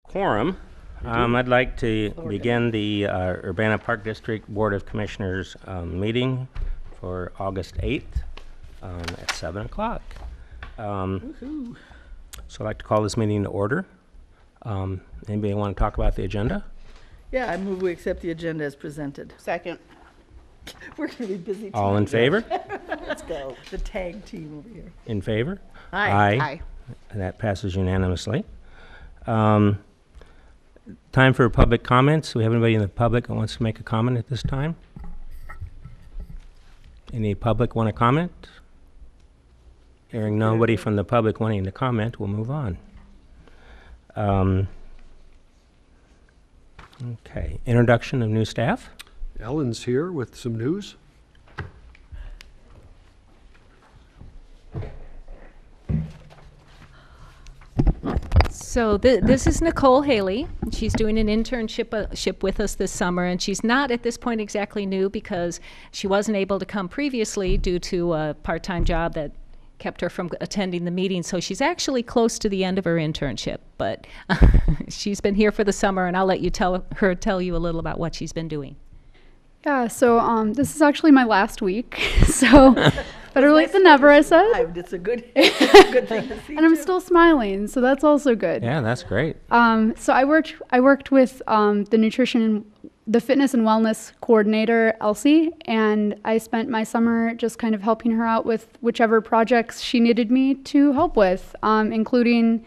quorum. I'd like to begin the Urbana Park District Board of Commissioners meeting for August 8th at 7 o'clock. So I'd like to call this meeting to order. Anybody want to talk about the agenda? Yeah, I move we accept the agenda as presented. Second. We're going to be busy All in favor? Let's go. The tag team over here. In favor? Aye. Aye. And that passes unanimously. Time for public comments. Do we have anybody in the public that wants to make a comment at this time? Any public want to comment? Hearing nobody from the public wanting to comment, we'll move on. Okay, introduction of new staff. Ellen's here with some news. So this is Nicole Haley. She's doing an internship with us this summer, and she's not at this point exactly new because she wasn't able to come previously due to a part-time job that kept her from attending the meeting. So she's actually close to the end of her internship, but she's been here for the summer, and I'll let you tell you a little about what she's been doing. Yeah, so this is actually my last week, so better late than never, I said. It's a good thing to see. And I'm too. still smiling, so that's also good. Yeah, that's great. So I worked with the fitness and wellness coordinator, Elsie, and I spent my summer just kind of helping her out with whichever projects she needed me to help with, including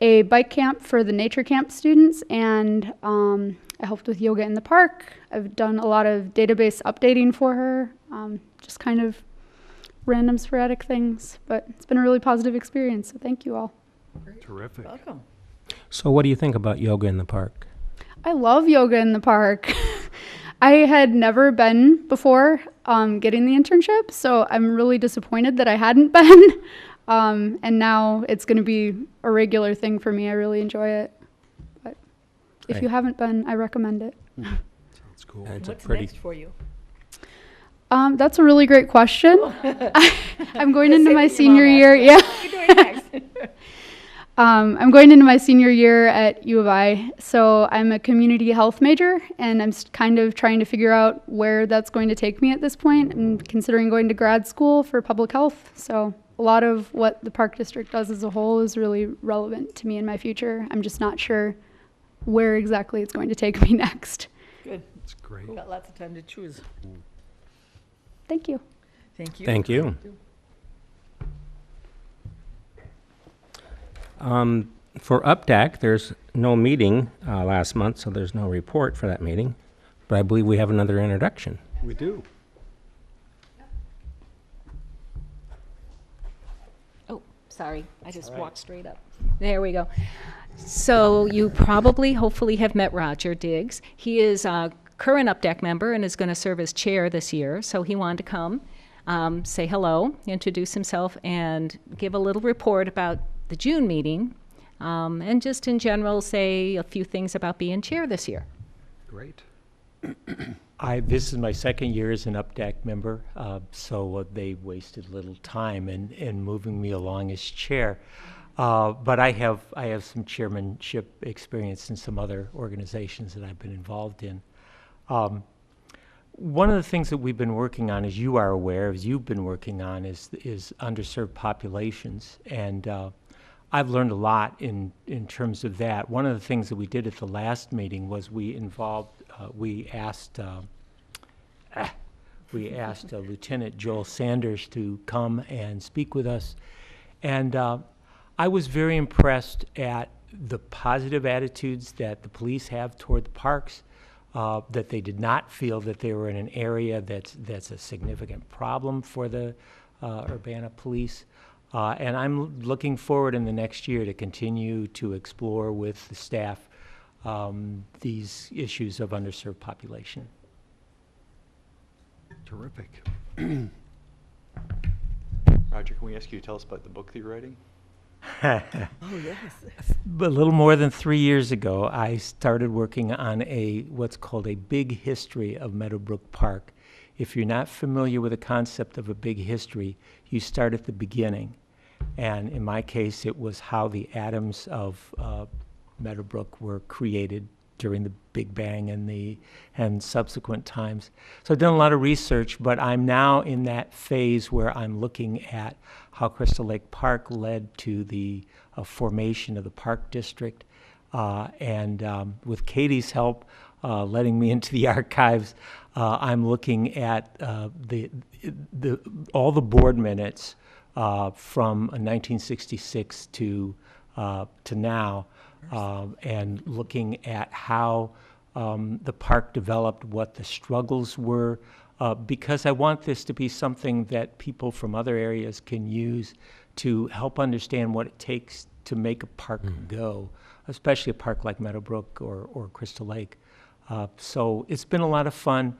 a bike camp for the nature camp students, and I helped with yoga in the park. I've done a lot of database updating for her, just kind of random sporadic things, but it's been a really positive experience, so thank you all. Terrific. Welcome. So what do you think about yoga in the park? I love yoga in the park. I had never been before getting the internship, so I'm really disappointed that I hadn't been. And now it's going to be a regular thing for me. I really enjoy it. But if you haven't been, I recommend it. Sounds cool. It's What's a pretty next for you? That's a really great question. I'm going into my Save your senior mom year. Yeah. What are you doing next? I'm going into my senior year at U of I, so I'm a community health major, and I'm kind of trying to figure out where that's going to take me at this point. I'm considering going to grad school for public health, so a lot of what the Park District does as a whole is really relevant to me in my future. I'm just not sure where exactly it's going to take me next. Good. That's great. We've got lots of time to choose. Thank you. Thank you. Thank you. For UPDAC, there's no meeting last month, so there's no report for that meeting. But I believe we have another introduction. We do. Oh, sorry. I just walked straight up. There we go. So you probably, hopefully, have met Roger Diggs. He is a current UPDAC member and is going to serve as chair this year. So he wanted to come, say hello, introduce himself, and give a little report about the June meeting, and just in general say a few things about being chair this year. Great. This is my second year as an UPDAC member, so they wasted little time in moving me along as chair. But I have some chairmanship experience in some other organizations that I've been involved in. One of the things that we've been working on, as you are aware, as you've been working on, is underserved populations, and I've learned a lot in terms of that. One of the things that we did at the last meeting was we asked Lieutenant Joel Sanders to come and speak with us, and I was very impressed at the positive attitudes that the police have toward the parks, that they did not feel that they were in an area that's a significant problem for the Urbana police. And I'm looking forward in the next year to continue to explore with the staff these issues of underserved population. Terrific. Roger, can we ask you to tell us about the book that you're writing? Oh, yes. A little more than 3 years ago, I started working on what's called a big history of Meadowbrook Park. If you're not familiar with the concept of a big history, you start at the beginning. And in my case, it was how the atoms of Meadowbrook were created during the Big Bang and subsequent times. So I've done a lot of research, but I'm now in that phase where I'm looking at how Crystal Lake Park led to the formation of the Park District. And with Katie's help, letting me into the archives, I'm looking at all the board minutes from 1966 to now, and looking at how the park developed, what the struggles were, because I want this to be something that people from other areas can use to help understand what it takes to make a park go, especially a park like Meadowbrook or Crystal Lake. So it's been a lot of fun.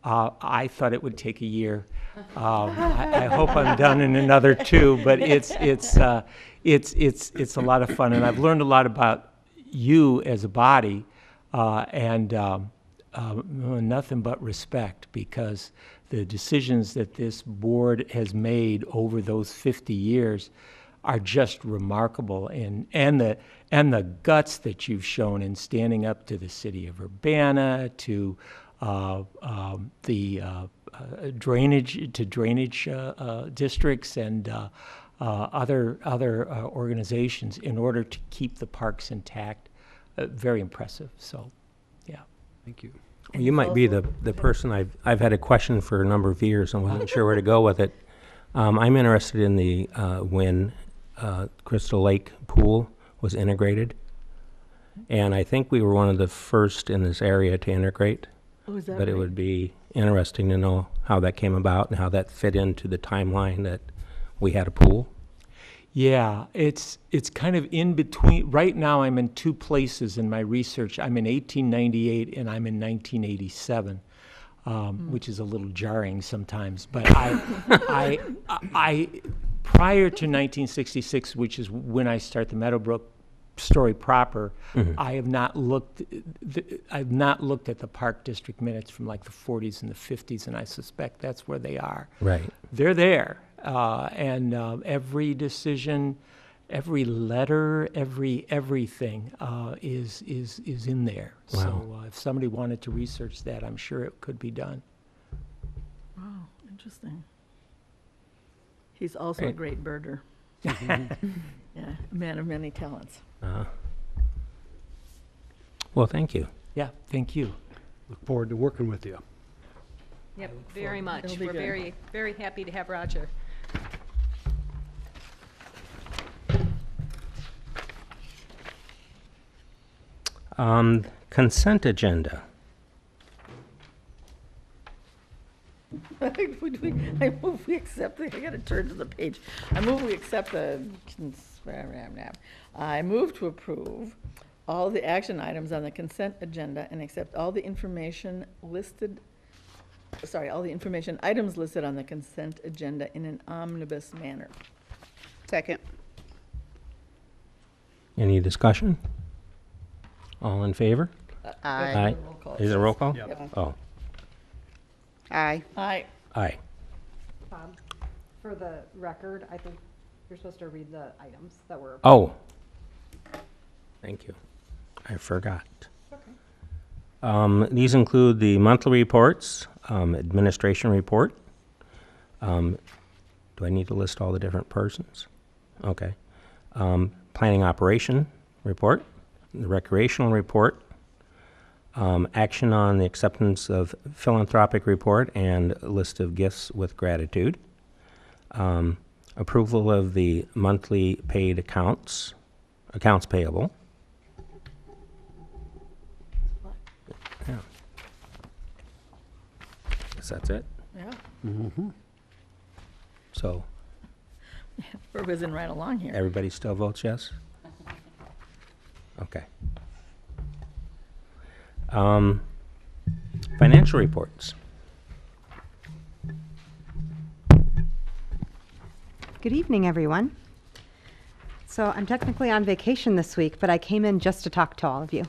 I thought it would take a year. I hope I'm done in another 2, but it's a lot of fun, and I've learned a lot about you as a body, and nothing but respect, because the decisions that this board has made over those 50 years are just remarkable, and the guts that you've shown in standing up to the city of Urbana, to the drainage districts and other organizations in order to keep the parks intact. Very impressive. So, yeah. Thank you. Well, you might be the person I've had a question for a number of years and wasn't sure where to go with it. I'm interested in the when Crystal Lake Pool was integrated, and I think we were one of the first in this area to integrate. Oh, is that But it right? would be interesting to know how that came about and how that fit into the timeline that we had a pool. Yeah, it's kind of in between. Right now, I'm in 2 places in my research. I'm in 1898 and I'm in 1987, which is a little jarring sometimes. But I prior to 1966, which is when I start the Meadowbrook story proper, I have not looked. I've not looked at the Park District minutes from like the 40s and the 50s, and I suspect that's where they are. Right. They're there, and every decision, every letter, everything is in there. Wow. So if somebody wanted to research that, I'm sure it could be done. Wow, interesting. He's also a great birder. Yeah, a man of many talents. Well, thank you. Yeah, thank you. Look forward to working with you. Yep, very much. It'll be We're good. very, very happy to have Roger. Consent agenda. I move we accept, I gotta turn to the page. I move we accept I move to approve all the action items on the consent agenda and accept all the information items listed on the consent agenda in an omnibus manner. Second. Any discussion? All in favor? Aye. Roll call. Is it a roll call? Yep. Oh, Aye. Aye. aye. Bob, for the record, I think you're supposed to read the items that were. Oh. Thank you. I forgot. These include the monthly reports, administration report. Do I need to list all the different persons? Okay. Planning operation report, the recreational report, action on the acceptance of philanthropic report and list of gifts with gratitude, approval of the monthly paid accounts payable. Yeah. Guess that's it. Yeah, So we're whizzing right along here. everybody still votes yes? Okay. Financial reports. Good evening, everyone. So I'm technically on vacation this week, but I came in just to talk to all of you.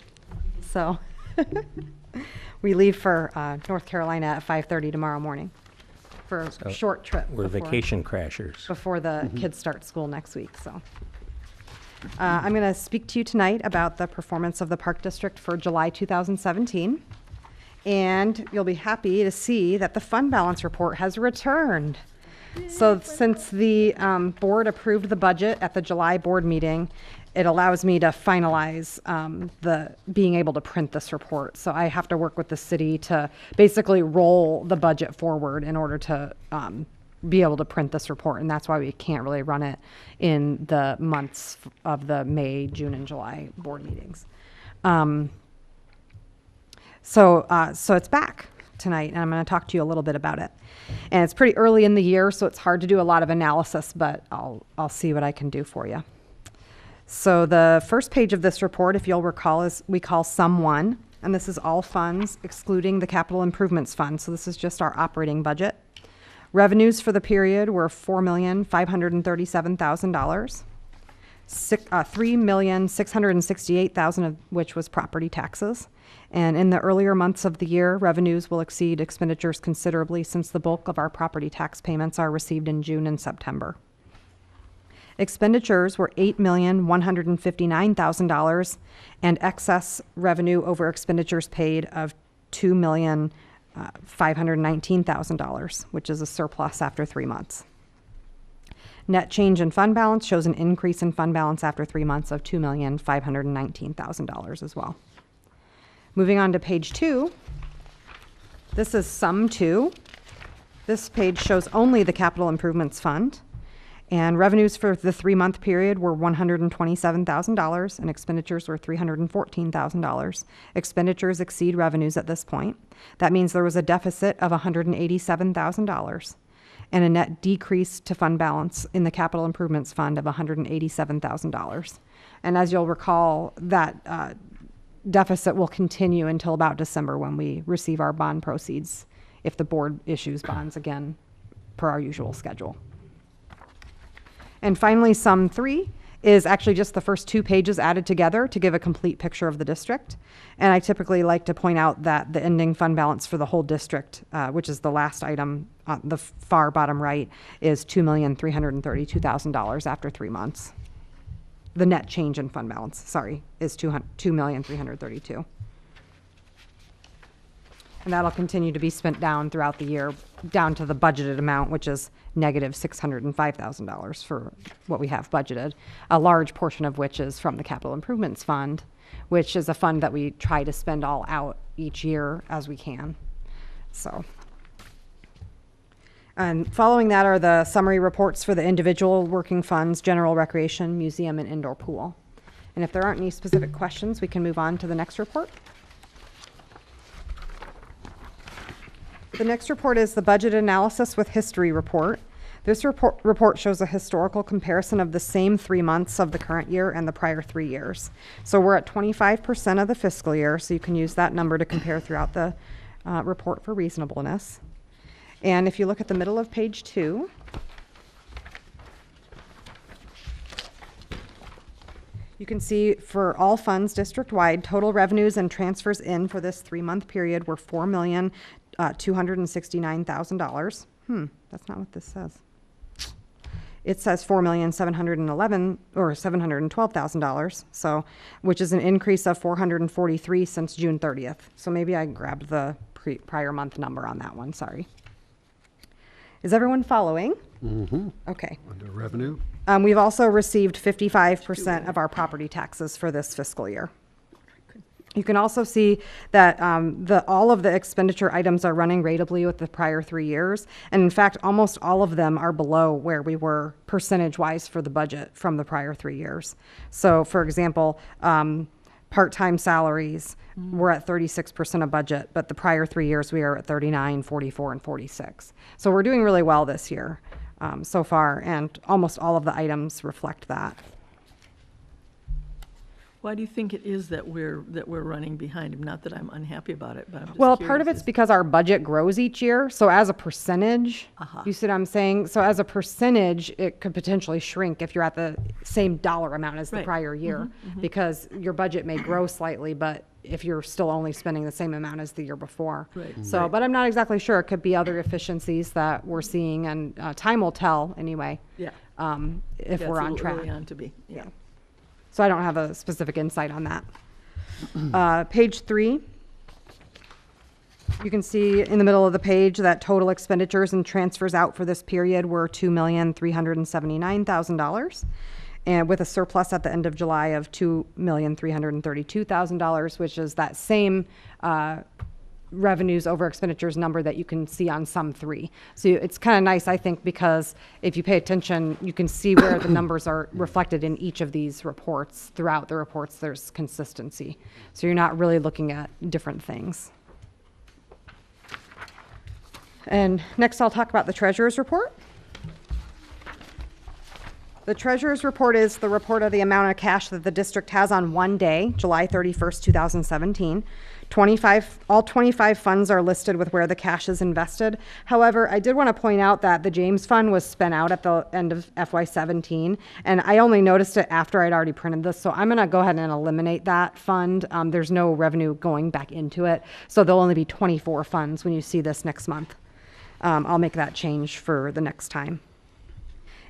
So we leave for North Carolina at 5:30 tomorrow morning for a So short trip. We're before- vacation crashers. Before the kids start school next week, so. I'm going to speak to you tonight about the performance of the Park District for July 2017. And you'll be happy to see that the fund balance report has returned. So since the board approved the budget at the July board meeting, it allows me to finalize the being able to print this report. So I have to work with the city to basically roll the budget forward in order to be able to print this report. And that's why we can't really run it in the months of the May, June, and July board meetings. So it's back tonight, and I'm going to talk to you a little bit about it. And it's pretty early in the year, so it's hard to do a lot of analysis, but I'll see what I can do for you. So the first page of this report, if you'll recall, is we call Sum 1, and this is all funds excluding the Capital Improvements Fund. So this is just our operating budget. Revenues for the period were $4,537,000. $3,668,000 of which was property taxes. And in the earlier months of the year, revenues will exceed expenditures considerably since the bulk of our property tax payments are received in June and September. Expenditures were $8,159,000 and excess revenue over expenditures paid of $2,519,000, which is a surplus after 3 months. Net change in fund balance shows an increase in fund balance after 3 months of $2,519,000 as well. Moving on to page 2, this is Sum 2. This page shows only the Capital Improvements Fund. And revenues for the 3-month period were $127,000 and expenditures were $314,000. Expenditures exceed revenues at this point. That means there was a deficit of $187,000 and a net decrease to fund balance in the Capital Improvements Fund of $187,000. And as you'll recall, that deficit will continue until about December when we receive our bond proceeds, if the board issues bonds again per our usual schedule. And finally, Sum 3 is actually just the first 2 pages added together to give a complete picture of the district. And I typically like to point out that the ending fund balance for the whole district, which is the last item on the far bottom right, is $2,332,000 after 3 months. The net change in fund balance, sorry, is $2,332,000. And that'll continue to be spent down throughout the year, down to the budgeted amount, which is negative $605,000 for what we have budgeted, a large portion of which is from the Capital Improvements Fund, which is a fund that we try to spend all out each year as we can. So, and following that are the summary reports for the individual working funds, general recreation, museum, and indoor pool. And if there aren't any specific questions, we can move on to the next report. The next report is the budget analysis with history report. This report shows a historical comparison of the same 3 months of the current year and the prior 3 years. So we're at 25% of the fiscal year, so you can use that number to compare throughout the report for reasonableness. And if you look at the middle of page 2, you can see for all funds district-wide, total revenues and transfers in for this 3-month period were $4,269,000. That's not what this says. It says $4,711,000 or $712,000. So, which is an increase of 443 since June 30th. So maybe I grabbed the prior month number on that one. Sorry. Is everyone following? Mm-hmm. Okay. Under revenue. We've also received 55% of our property taxes for this fiscal year. You can also see that all of the expenditure items are running ratably with the prior 3 years. And in fact, almost all of them are below where we were percentage-wise for the budget from the prior 3 years. So for example, part-time salaries, we're at 36% of budget, but the prior 3 years we are at 39, 44, and 46. So we're doing really well this year so far, and almost all of the items reflect that. Why do you think it is that we're running behind him? Not that I'm unhappy about it, but I'm just Well, curious part of it's as- because our budget grows each year. So as a percentage, you see what I'm saying? So as a percentage, it could potentially shrink if you're at the same dollar amount as the Right. prior year, because your budget may grow slightly, but if you're still only spending the same amount as the year before. Right. So, Right. but I'm not exactly sure. It could be other efficiencies that we're seeing, and time will tell anyway, Yeah. if Yeah, we're it's a on little track. early on to be, yeah. So I don't have a specific insight on that. Page 3. You can see in the middle of the page that total expenditures and transfers out for this period were $2,379,000, and with a surplus at the end of July of $2,332,000, which is that same revenues over expenditures number that you can see on sum 3. So it's kind of nice, I think, because if you pay attention, you can see where the numbers are reflected in each of these reports. Throughout the reports, there's consistency. So you're not really looking at different things. And next, I'll talk about the treasurer's report. The treasurer's report is the report of the amount of cash that the district has on one day, July 31st, 2017. All 25 funds are listed with where the cash is invested. However, I did want to point out that the James Fund was spent out at the end of FY17, and I only noticed it after I'd already printed this, so I'm going to go ahead and eliminate that fund. There's no revenue going back into it, so there'll only be 24 funds when you see this next month. I'll make that change for the next time.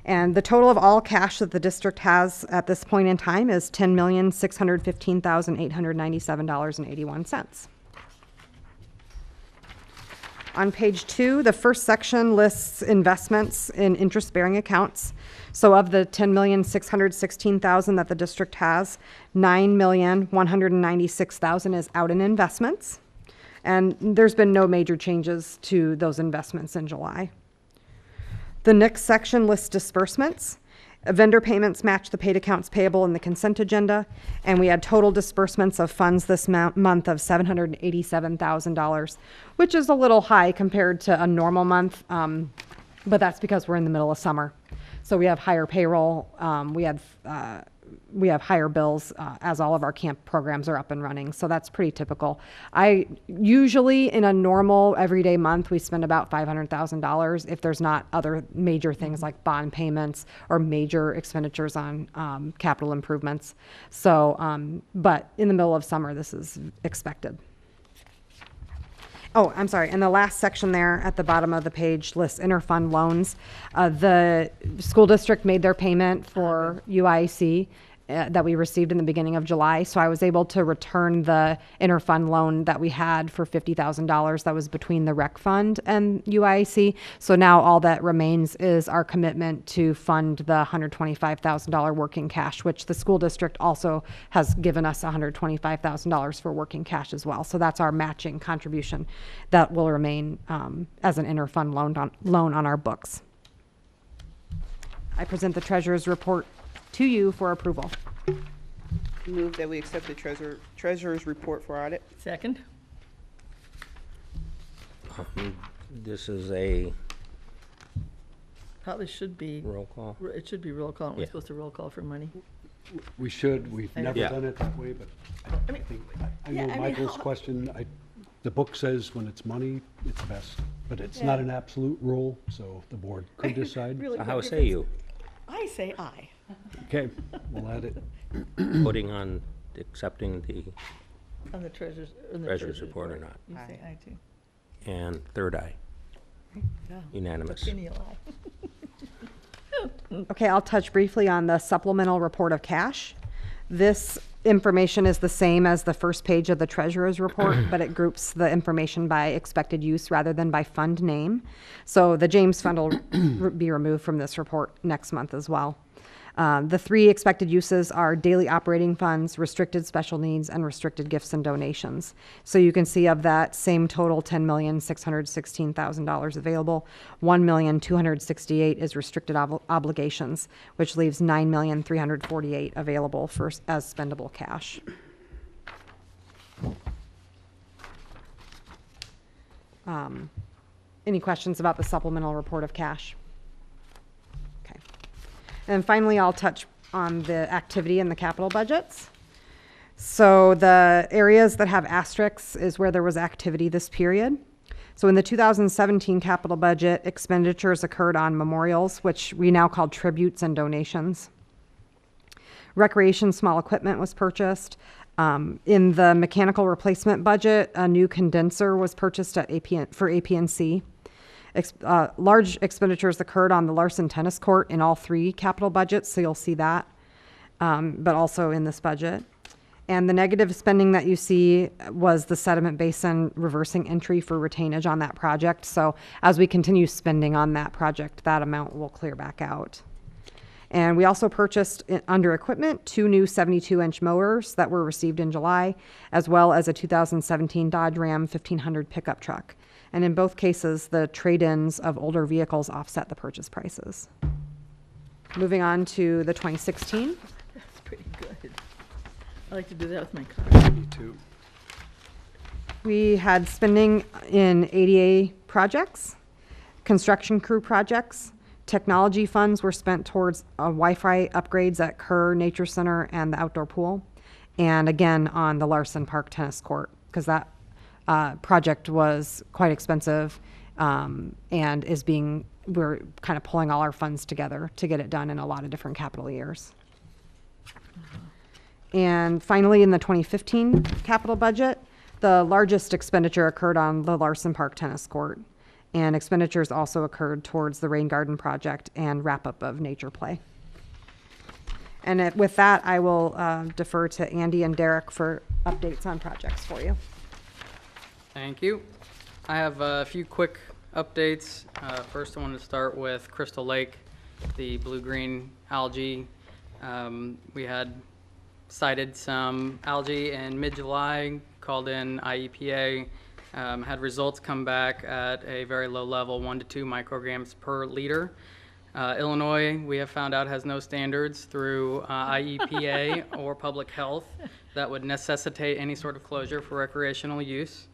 And the total of all cash that the district has at this point in time is $10,615,897.81. On page 2, the first section lists investments in interest-bearing accounts. So of the $10,616,000 that the district has, $9,196,000 is out in investments. And there's been no major changes to those investments in July. The next section lists disbursements. Vendor payments match the paid accounts payable in the consent agenda, and we had total disbursements of funds this month of $787,000, which is a little high compared to a normal month, but that's because we're in the middle of summer. So we have higher payroll, we have higher bills as all of our camp programs are up and running. So that's pretty typical. I usually, in a normal everyday month, we spend about $500,000 if there's not other major things like bond payments or major expenditures on capital improvements. So, but in the middle of summer, this is expected. Oh, I'm sorry. And the last section there at the bottom of the page lists interfund loans. The school district made their payment for UIC that we received in the beginning of July. So I was able to return the interfund loan that we had for $50,000 that was between the rec fund and UIC. So now all that remains is our commitment to fund the $125,000 working cash, which the school district also has given us $125,000 for working cash as well. So that's our matching contribution that will remain as an interfund loan on our books. I present the treasurer's report to you for approval. Move that we accept the treasurer's report for audit. Second? This is a Probably should be, roll call. it should be roll call. Aren't we Yeah. supposed to roll call for money? We should. We've never Yeah. done it that way, but I think, I know Michael's question. The book says when it's money, it's best, but it's not an absolute rule, so the board could decide. Really How quick, say you? I say aye. Okay, we'll add it. Voting on accepting the On the treasurer's report or not? You say aye too. And third eye, Yeah. unanimous. Opinion aye. Okay, I'll touch briefly on the supplemental report of cash. This information is the same as the first page of the treasurer's report, but it groups the information by expected use rather than by fund name. So the James Fund will be removed from this report next month as well. The three expected uses are daily operating funds, restricted special needs, and restricted gifts and donations. So you can see of that same total $10,616,000 available, $1,268,000 is restricted obligations, which leaves $9,348,000 available as spendable cash. Any questions about the supplemental report of cash? And finally, I'll touch on the activity in the capital budgets. So the areas that have asterisks is where there was activity this period. So in the 2017 capital budget, expenditures occurred on memorials, which we now call tributes and donations. Recreation small equipment was purchased. In the mechanical replacement budget, a new condenser was purchased at for AP&C. Large expenditures occurred on the Larson Tennis Court in all three capital budgets, so you'll see that. but also in this budget. And the negative spending that you see was the sediment basin reversing entry for retainage on that project. So as we continue spending on that project, that amount will clear back out. And we also purchased under equipment 2 new 72-inch mowers that were received in July, as well as a 2017 Dodge Ram 1500 pickup truck. And in both cases, the trade-ins of older vehicles offset the purchase prices. Moving on to the 2016. That's pretty good. I like to do that with my car. Me too. We had spending in ADA projects, construction crew projects. Technology funds were spent towards Wi-Fi upgrades at Kerr Nature Center and the outdoor pool. And again, on the Larson Park tennis court, because that project was quite expensive and we're kind of pulling all our funds together to get it done in a lot of different capital years. And finally, in the 2015 capital budget, the largest expenditure occurred on the Larson Park tennis court. And expenditures also occurred towards the rain garden project and wrap-up of nature play. And with that, I will defer to Andy and Derek for updates on projects for you. Thank you. I have a few quick updates. First, I wanted to start with Crystal Lake, the blue-green algae. We had cited some algae in mid-July, called in IEPA, had results come back at a very low level, 1 to 2 micrograms per liter. Illinois, we have found out, has no standards through IEPA or public health that would necessitate any sort of closure for recreational use.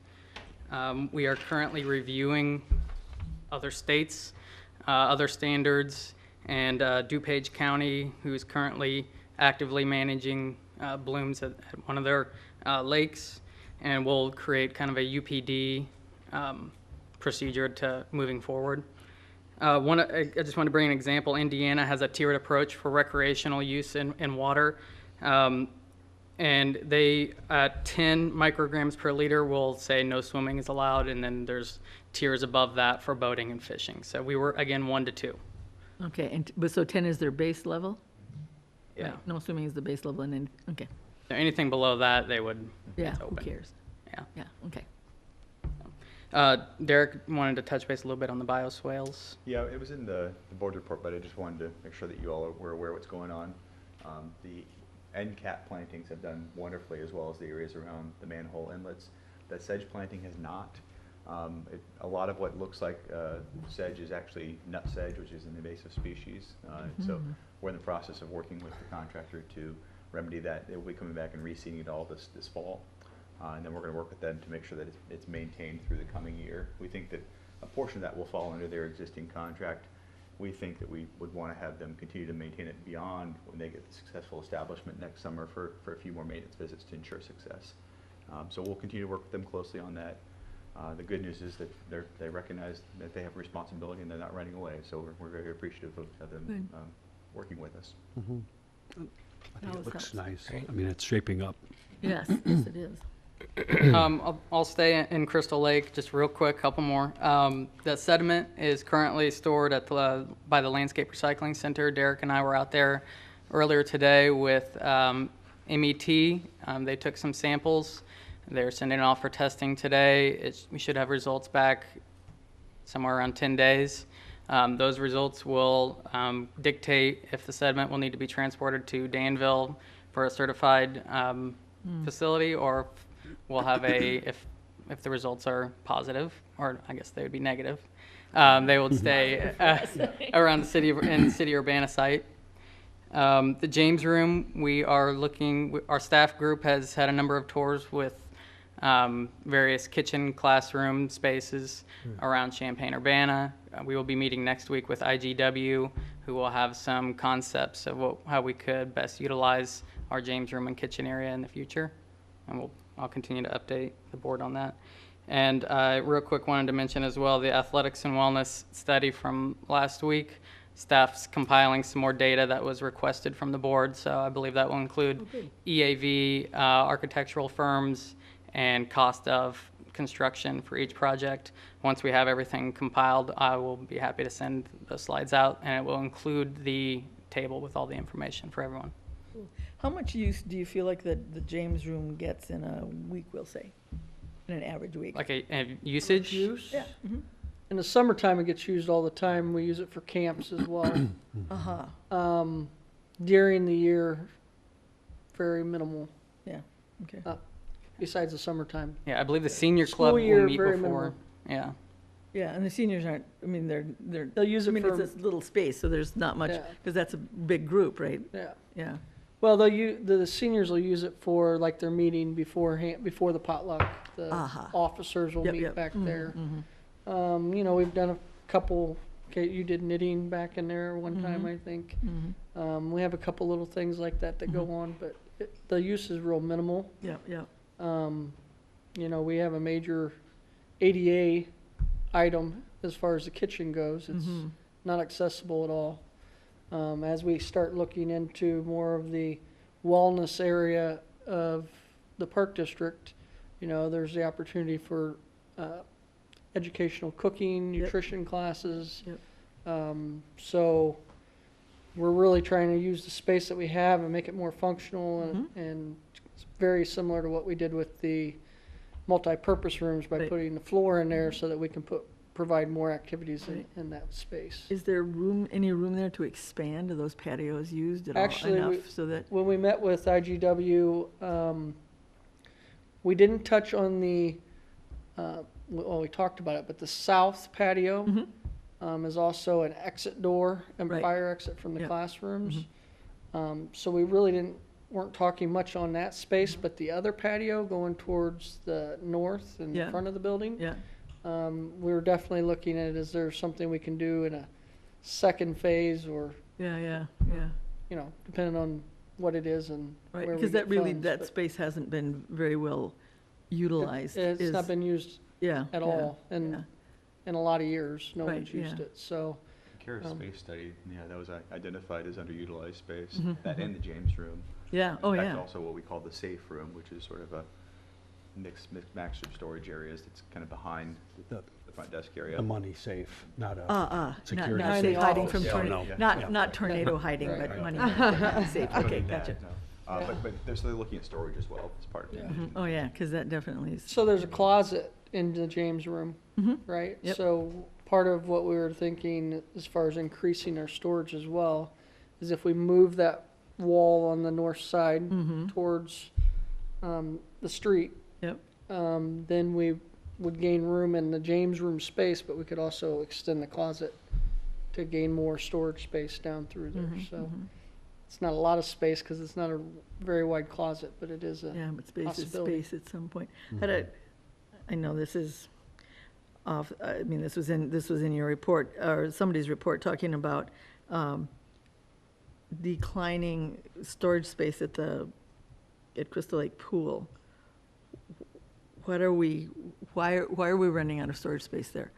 We are currently reviewing other states, other standards, and DuPage County, who is currently actively managing blooms at one of their lakes, and we'll create kind of a UPD procedure to moving forward. I just want to bring an example. Indiana has a tiered approach for recreational use in water, and they, at 10 micrograms per liter, will say no swimming is allowed, and then there's tiers above that for boating and fishing. So we were, again, 1 to 2. Okay, but so 10 is their base level? Yeah. Right, no swimming is the base level, and then, okay. So anything below that, they would. Yeah, it's who open. cares? Yeah. Yeah, okay. Derek wanted to touch base a little bit on the bioswales. Yeah, it was in the board report, but I just wanted to make sure that you all were aware of what's going on. The end cap plantings have done wonderfully, as well as the areas around the manhole inlets. The sedge planting has not. A lot of what looks like sedge is actually nut sedge, which is an invasive species. So we're in the process of working with the contractor to remedy that. They'll be coming back and reseeding it all this fall. And then we're going to work with them to make sure that it's maintained through the coming year. We think that a portion of that will fall under their existing contract. We think that we would want to have them continue to maintain it beyond when they get the successful establishment next summer for a few more maintenance visits to ensure success. So we'll continue to work with them closely on that. The good news is that they recognize that they have a responsibility and they're not running away. So we're very appreciative of them working with us. I think Always it looks helps. nice. I mean, it's shaping up. Yes, yes, it is. I'll stay in Crystal Lake just real quick, couple more. The sediment is currently stored at by the Landscape Recycling Center. Derek and I were out there earlier today with MET. They took some samples. They're sending it off for testing today. We should have results back somewhere around 10 days. Those results will dictate if the sediment will need to be transported to Danville for a certified facility, or we'll have if the results are positive, or I guess they would be negative, they would stay around the city Urbana site. The James Room, we are looking. Our staff group has had a number of tours with various kitchen classroom spaces around Champaign-Urbana. We will be meeting next week with IGW, who will have some concepts of how we could best utilize our James Room and kitchen area in the future. And I'll continue to update the board on that. And real quick, wanted to mention as well the athletics and wellness study from last week. Staff's compiling some more data that was requested from the board, so I believe that will include EAV, architectural firms, and cost of construction for each project. Once we have everything compiled, I will be happy to send the slides out, and it will include the table with all the information for everyone. Cool. How much use do you feel like the James room gets in a week, we'll say? In an average week? Like a usage? Use? Yeah. Mhm. In the summertime, it gets used all the time. We use it for camps as well. Uh-huh. During the year, very minimal, Yeah, okay. besides the summertime. Yeah, I believe the senior School club will year, meet very before. minimal. Yeah. Yeah, and the seniors aren't, I mean, they're, They'll use I it mean, for, it's a little space, so there's not much, Yeah. because that's a big group, right? yeah. Yeah. Well, the seniors will use it for like their meeting beforehand, before the potluck. The Uh-huh. officers will Yep, meet yep. back Mhm, there. mhm. You know, we've done a couple, okay, you did knitting back in there one time, Mhm. I think. Mhm. We have a couple little things like that that go on, but the use is real minimal. Yeah, yeah. You know, we have a major ADA item as far as the kitchen goes. It's Mhm. not accessible at all. As we start looking into more of the wellness area of the park district, you know, there's the opportunity for educational cooking, Yep. nutrition classes. Yep. So we're really trying to use the space that we have and make it more functional, and it's very similar to what we did with the multi-purpose rooms by Right. putting the floor in there so that we can provide more activities Right. in that space. Is there any room there to expand? Are those patios used at all Actually, enough so that? When we met with IGW, we didn't touch on well, we talked about it, but the south patio is also an exit door and Right. fire exit from the Yeah. classrooms. So we really weren't talking much on that space, but the other patio going towards the north in Yeah. front of the building, Yeah, we were definitely looking at, is there something we can do in a second phase, or, yeah, yeah, yeah. you know, depending on what it is and Right, where we because get that really, funds, that but space hasn't been very well utilized. It's not is- been used Yeah. at yeah, all yeah. in a lot of years. No Right, one's used yeah. it, so. Kara's space study, yeah, that was identified as underutilized space, Mhm, that and the James room. Yeah, oh, In fact, yeah. also what we call the safe room, which is sort of a mixed of storage areas that's kind of behind The the front desk area. the money safe, not a Not security. Behind safe the hiding from office. Yeah, tornado, no, not, yeah. not tornado hiding, Right, but right. money hiding safe. Not Okay, only that, gotcha. no. But they're looking at storage as well as part of the Mhm. vision. Oh, yeah, because that definitely is. So there's a closet in the James room, Mhm. right? Yep. So part of what we were thinking as far as increasing our storage as well is if we move that wall on the north side Mhm. towards the street, Yep, then we would gain room in the James room space, but we could also extend the closet to gain more storage space down through there. Mhm, So mhm. it's not a lot of space because it's not a very wide closet, but it is a Yeah, but space is possibility. space at some point. I know this is off, I mean, this was in your report, or somebody's report, talking about declining storage space at Crystal Lake Pool. Why are we running out of storage space there?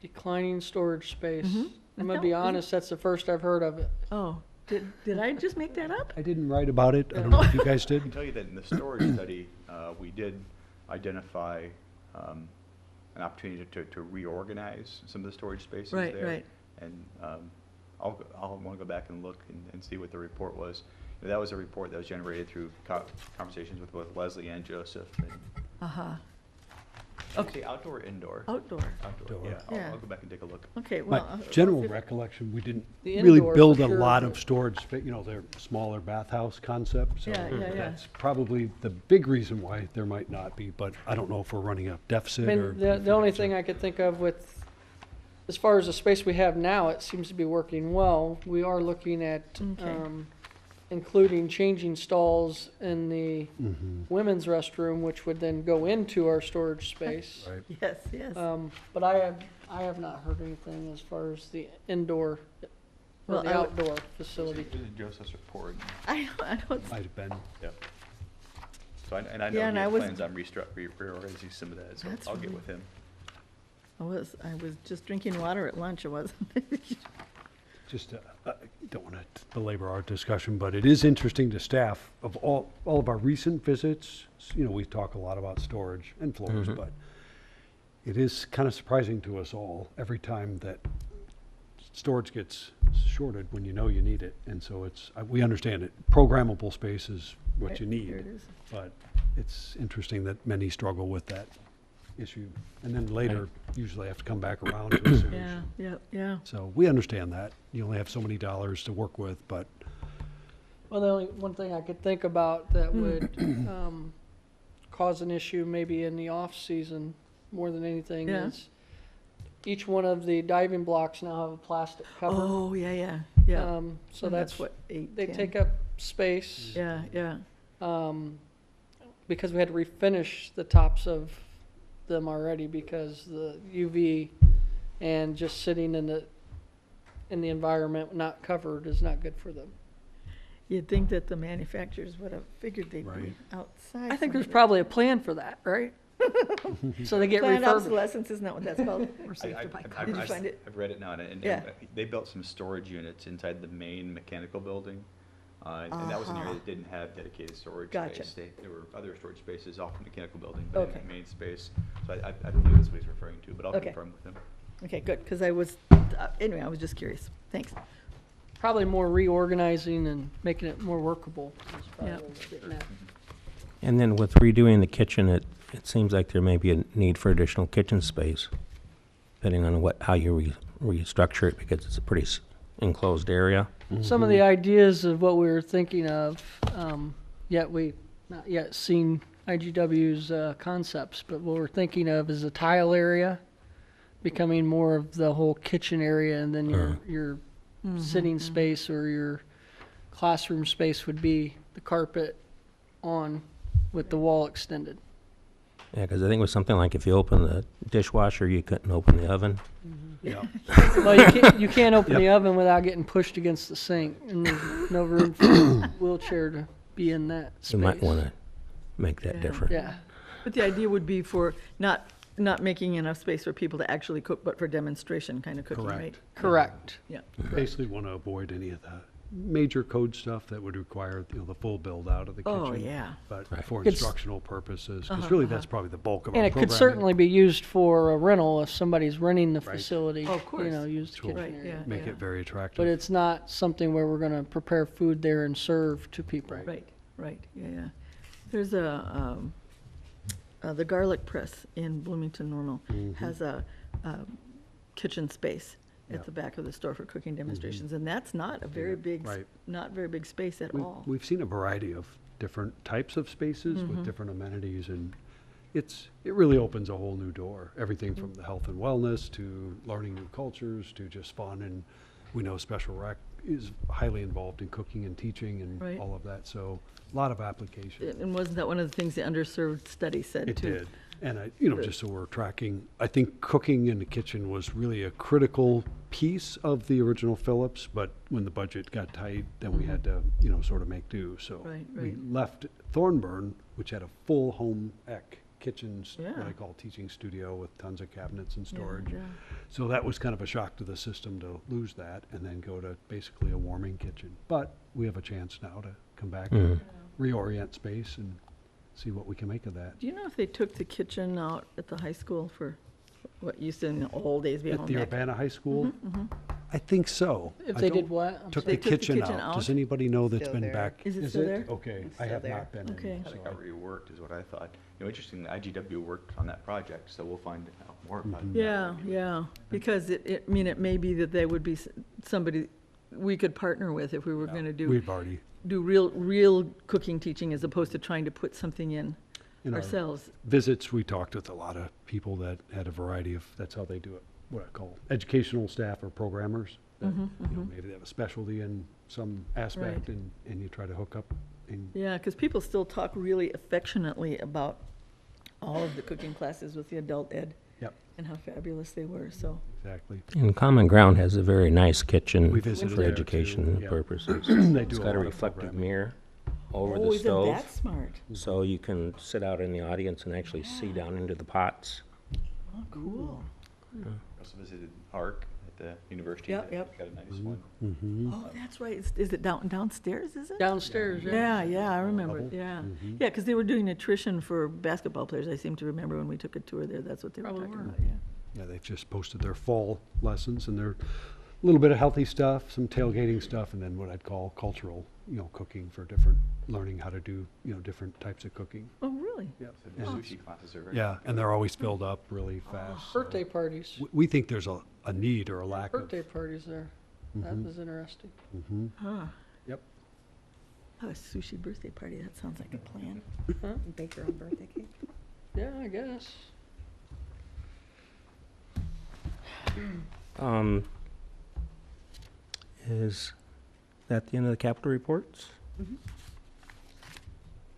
declining storage space. Mhm. I'm gonna No, be isn't- honest, that's the first I've heard of it. Oh, did I just make that up? I didn't write about it. I don't know if you guys I can did. tell you that in the storage study, we did identify an opportunity to reorganize some of the storage spaces there. Right, right. And I'll want to go back and look and see what the report was. You know, that was a report that was generated through conversations with both Leslie and Joseph. And Uh-huh. okay, outdoor, or indoor? Outdoor. Outdoor, Outdoor. yeah. Yeah. I'll go back and take a look. Okay, My well. general if- recollection, we didn't The really indoor, build for a sure, lot but- of storage, you know, they're smaller bathhouse concept, so Yeah, yeah, yeah. that's probably the big reason why there might not be, but I don't know if we're running a I deficit or. mean, the only thing I could think of with, as far as the space we have now, it seems to be working well. We are looking at, Okay. including changing stalls in the Mhm. women's restroom, which would then go into our storage space. Right. Yes, yes. But I have not heard anything as far as the indoor or Well, the I would- outdoor facility. This is Joseph's report. I know, it's, Might have been. So I know Yeah, he and I has was- plans on reorganizing some of that, so That's I'll get really- with him. I was just drinking water at lunch, I wasn't. Just, I don't want to belabor our discussion, but it is interesting to staff of all of our recent visits. You know, we talk a lot about storage and floors, but it is kind of surprising to us all every time that storage gets shorted when you know you need it, and so we understand it. Programmable space is what Right, you here need, it is. but it's interesting that many struggle with that issue. And then later, usually have to come back around to a Yeah, solution. yeah. So we understand that. You only have so many dollars to work with, but Well, the only one thing I could think about that would cause an issue maybe in the off-season more than anything Yeah. is each one of the diving blocks now have a plastic cover. Oh, yeah. So And that's what, 8, they 10? take up space. Yeah. Because we had to refinish the tops of them already because the UV and just sitting in the environment not covered is not good for them. You'd think that the manufacturers would have figured they'd be Right. outside. I think some there's of it. probably a plan for that, right? So they get Planned refurbished. obsolescence, isn't that what that's called? I've Did you find it? I've read it now, and Yeah. they built some storage units inside the main mechanical building. And that was an area that didn't have dedicated storage Gotcha. space. There were other storage spaces off the mechanical building, but in Okay. that main space. So I believe that's what he's referring to, but I'll Okay. confirm with him. Okay, good, because I was, anyway, I was just curious. Thanks. Probably more reorganizing and making it more workable. is probably Yeah. what we're getting at. And then with redoing the kitchen, it seems like there may be a need for additional kitchen space, depending on how you restructure it, because it's a pretty enclosed area. Some of the ideas of what we were thinking of, yet we not yet seen IGW's concepts, but what we're thinking of is a tile area becoming more of the whole kitchen area, and then your sitting space or your classroom space would be the carpet on with the wall extended. Yeah, because I think it was something like if you open the dishwasher, you couldn't open the oven. yeah. Well, you can't open the oven without getting pushed against the sink, and there's no room for a wheelchair to be in that space. You might want to make that Yeah. different. Yeah. But the idea would be for not making enough space for people to actually cook, but for demonstration kind of cooking, right? Correct. Yeah. Basically want to avoid any of the major code stuff that would require, the full build out of the kitchen. Oh, yeah. But Right. for It's- instructional purposes, because really that's probably the bulk of our And it programming. could certainly be used for a rental if somebody's renting the Right. facility. Oh, of course. Use the Sure. kitchen Right, area. yeah. Make it very attractive. But it's not something where we're gonna prepare food there and serve to people. Right, yeah. There's the garlic press in Bloomington Normal has a kitchen space Yeah. at the back of the store for cooking demonstrations, and that's not a very big, right. not very big space at all. We've seen a variety of different types of spaces with different amenities, and it really opens a whole new door. Everything from the health and wellness to learning new cultures to just fun, and we know Special Rec is highly involved in cooking and teaching and Right. all of that, so a lot of application. And wasn't that one of the things the underserved study said, It too? did. And just so we're tracking, I think cooking in the kitchen was really a critical piece of the original Phillips, but when the budget got tight, then we had to, sort of make do. So Right, we right. left Thornburn, which had a full home ec kitchen, Yeah. what I call teaching studio with tons of cabinets and Yeah, storage. yeah. So that was kind of a shock to the system to lose that and then go to basically a warming kitchen. But we have a chance now to come back and reorient space and see what we can make of that. Do you know if they took the kitchen out at the high school for what used to in the old days be a At home the ec? Urbana High School? I think so. If I they don't- did what? I'm Took sorry. the They took the kitchen kitchen out. Does out? anybody know that's Still been there. back? Is it still there? Okay, It's I still have there. not been in. Okay. I think so- got reworked is what I thought. Interestingly, IGW worked on that project, so we'll find out more about it. Yeah, because it may be that they would be somebody we could partner with if we were gonna do We've already, real cooking teaching as opposed to trying to put something in in our ourselves. visits, we talked with a lot of people that had a variety of, that's how they do it, what I call educational staff or programmers. That, maybe they have a specialty in some aspect Right. and you try to hook up and Yeah, because people still talk really affectionately about all of the cooking classes with the adult ed Yep, and how fabulous they were, so. exactly. And Common Ground has a very nice kitchen We visited for there, education too, yeah. purposes. They do It's a got a lot of reflective programming. mirror over Oh, the isn't stove, that smart? so you can sit out in the audience and actually see down into the pots. Oh, cool. I also visited ARC at the university. Yep, They yep. Got a nice one. Oh, that's right. Is it downstairs, is it? Downstairs, yeah. Yeah, I remember, Level. yeah. Yeah, because they were doing nutrition for basketball players. I seem to remember when we took a tour there, that's what they were Probably talking were. about, yeah. Yeah, they've just posted their fall lessons and they're little bit of healthy stuff, some tailgating stuff, and then what I'd call cultural, cooking for different, learning how to do, different types of cooking. Oh, really? Yep. So the sushi classes are very Yeah, and they're always filled up really fast. so Birthday parties. We think there's a need or a lack of. Birthday parties there. That was interesting. Mhm. Huh. Yep. Oh, a sushi birthday party, that sounds like a plan. Bake your own birthday cake. Yeah, I guess. Is that the end of the capital reports?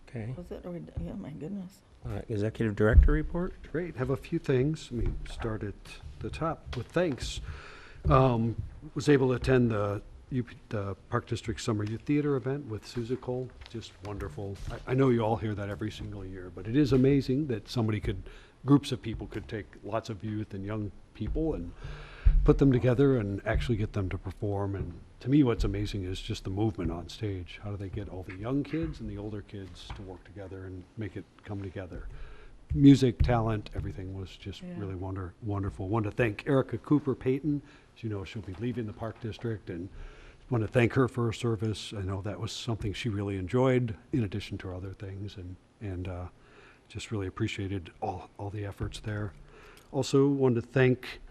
Okay. Was it, yeah, my goodness. Executive Director report? Great, have a few things. Let me start at the top with thanks. Was able to attend the Park District Summer Youth Theater event with Susical, just wonderful. I know you all hear that every single year, but it is amazing that groups of people could take lots of youth and young people and put them together and actually get them to perform. And to me, what's amazing is just the movement on stage. How do they get all the young kids and the older kids to work together and make it come together? Music, talent, everything was just really wonderful. Want to thank Erica Cooper Payton. As you know, she'll be leaving the Park District, and want to thank her for her service. I know that was something she really enjoyed, in addition to other things, and just really appreciated all the efforts there. Also wanted to thank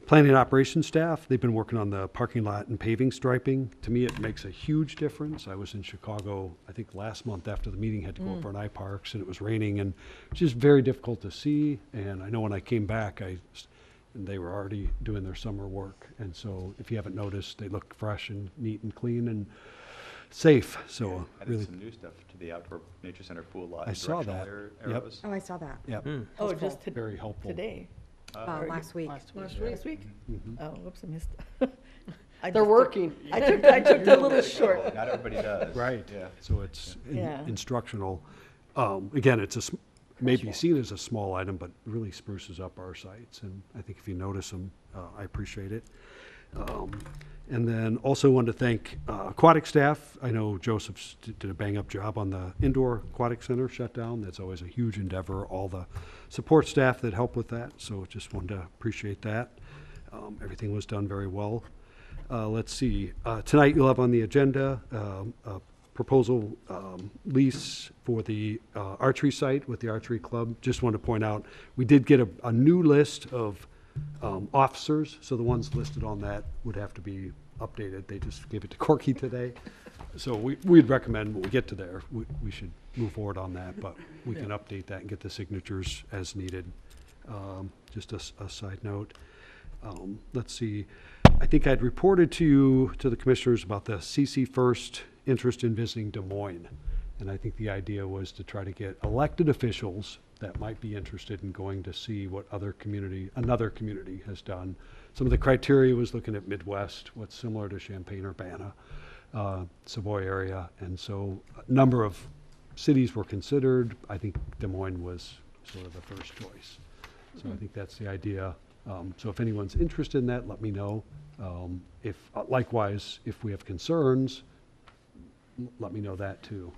planning and operations staff. They've been working on the parking lot and paving striping. To me, it makes a huge difference. I was in Chicago, I think last month after the meeting, had to go up for an iParks, and it was raining, and it's just very difficult to see. And I know when I came back, and they were already doing their summer work. And so if you haven't noticed, they look fresh and neat and clean and safe. So added really, some new stuff to the outdoor nature center pool lot. I saw directional that. Yep. arrows. Oh, I saw that. yep, Oh, just very helpful. today? Last week. Last week. Last week? Mhm. Oh, whoops, I missed. I They're just working. I took the little short. Not everybody does. Right. Yeah. So it's Yeah. instructional. Again, it's maybe seen as a small item, but really spruces up our sites. And I think if you notice them, I appreciate it. And then also wanted to thank aquatic staff. I know Joseph did a bang-up job on the indoor aquatic center shutdown. That's always a huge endeavor. All the support staff that help with that. So just wanted to appreciate that. Everything was done very well. Let's see. Tonight you'll have on the agenda a proposal lease for the archery site with the archery club. Just want to point out, we did get a new list of officers, so the ones listed on that would have to be updated. They just gave it to Corky today. So we'd recommend when we get to there, we should move forward on that, but we can update that and get the signatures as needed. Just a side note. Let's see. I think I'd reported to the commissioners about the CC First interest in visiting Des Moines. And I think the idea was to try to get elected officials that might be interested in going to see what another community has done. Some of the criteria was looking at Midwest, what's similar to Champaign-Urbana, Savoy area. And so a number of cities were considered. I think Des Moines was sort of the first choice. So I think that's the idea. So if anyone's interested in that, let me know. Likewise, if we have concerns, let me know that too.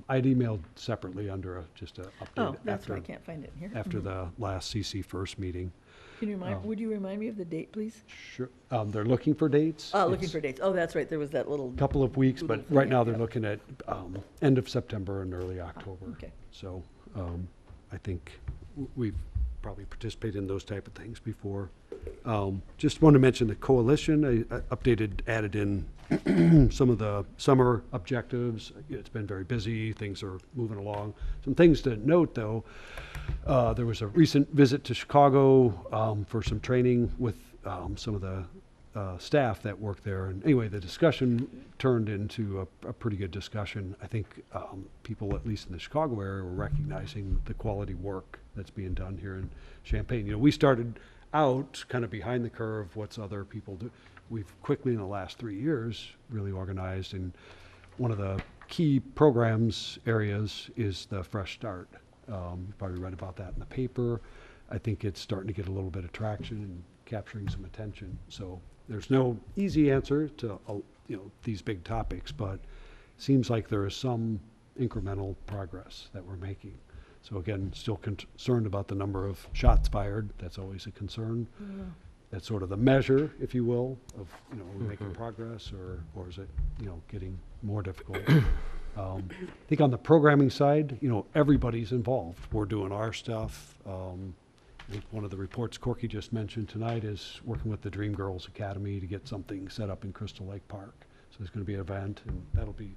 I'd emailed separately under just a update. Oh, that's why I can't find it in here. After the last CC First meeting. Can you would you remind me of the date, please? Sure. They're looking for dates. Oh, looking It's for dates. Oh, that's right, there was that little. Couple of weeks, but doodle thing, right now yeah, they're yeah. looking at end of September and early October. Okay. So I think we've probably participated in those type of things before. Just want to mention the coalition. I added in some of the summer objectives. It's been very busy. Things are moving along. Some things to note, though. There was a recent visit to Chicago for some training with some of the staff that work there. And anyway, the discussion turned into a pretty good discussion. I think people, at least in the Chicago area, were recognizing the quality work that's being done here in Champaign. You know, we started out kind of behind the curve, what's other people do. We've quickly in the last 3 years really organized, and one of the key programs areas is the Fresh Start. You probably read about that in the paper. I think it's starting to get a little bit of traction and capturing some attention. So there's no easy answer to these big topics, but seems like there is some incremental progress that we're making. So again, still concerned about the number of shots fired. That's always a concern. That's sort of the measure, if you will, of, you know, are we making progress, or is it, you know, getting more difficult? I think on the programming side, you know, everybody's involved. We're doing our stuff. I think one of the reports Corky just mentioned tonight is working with the Dream Girls Academy to get something set up in Crystal Lake Park. So there's going to be an event, and that'll be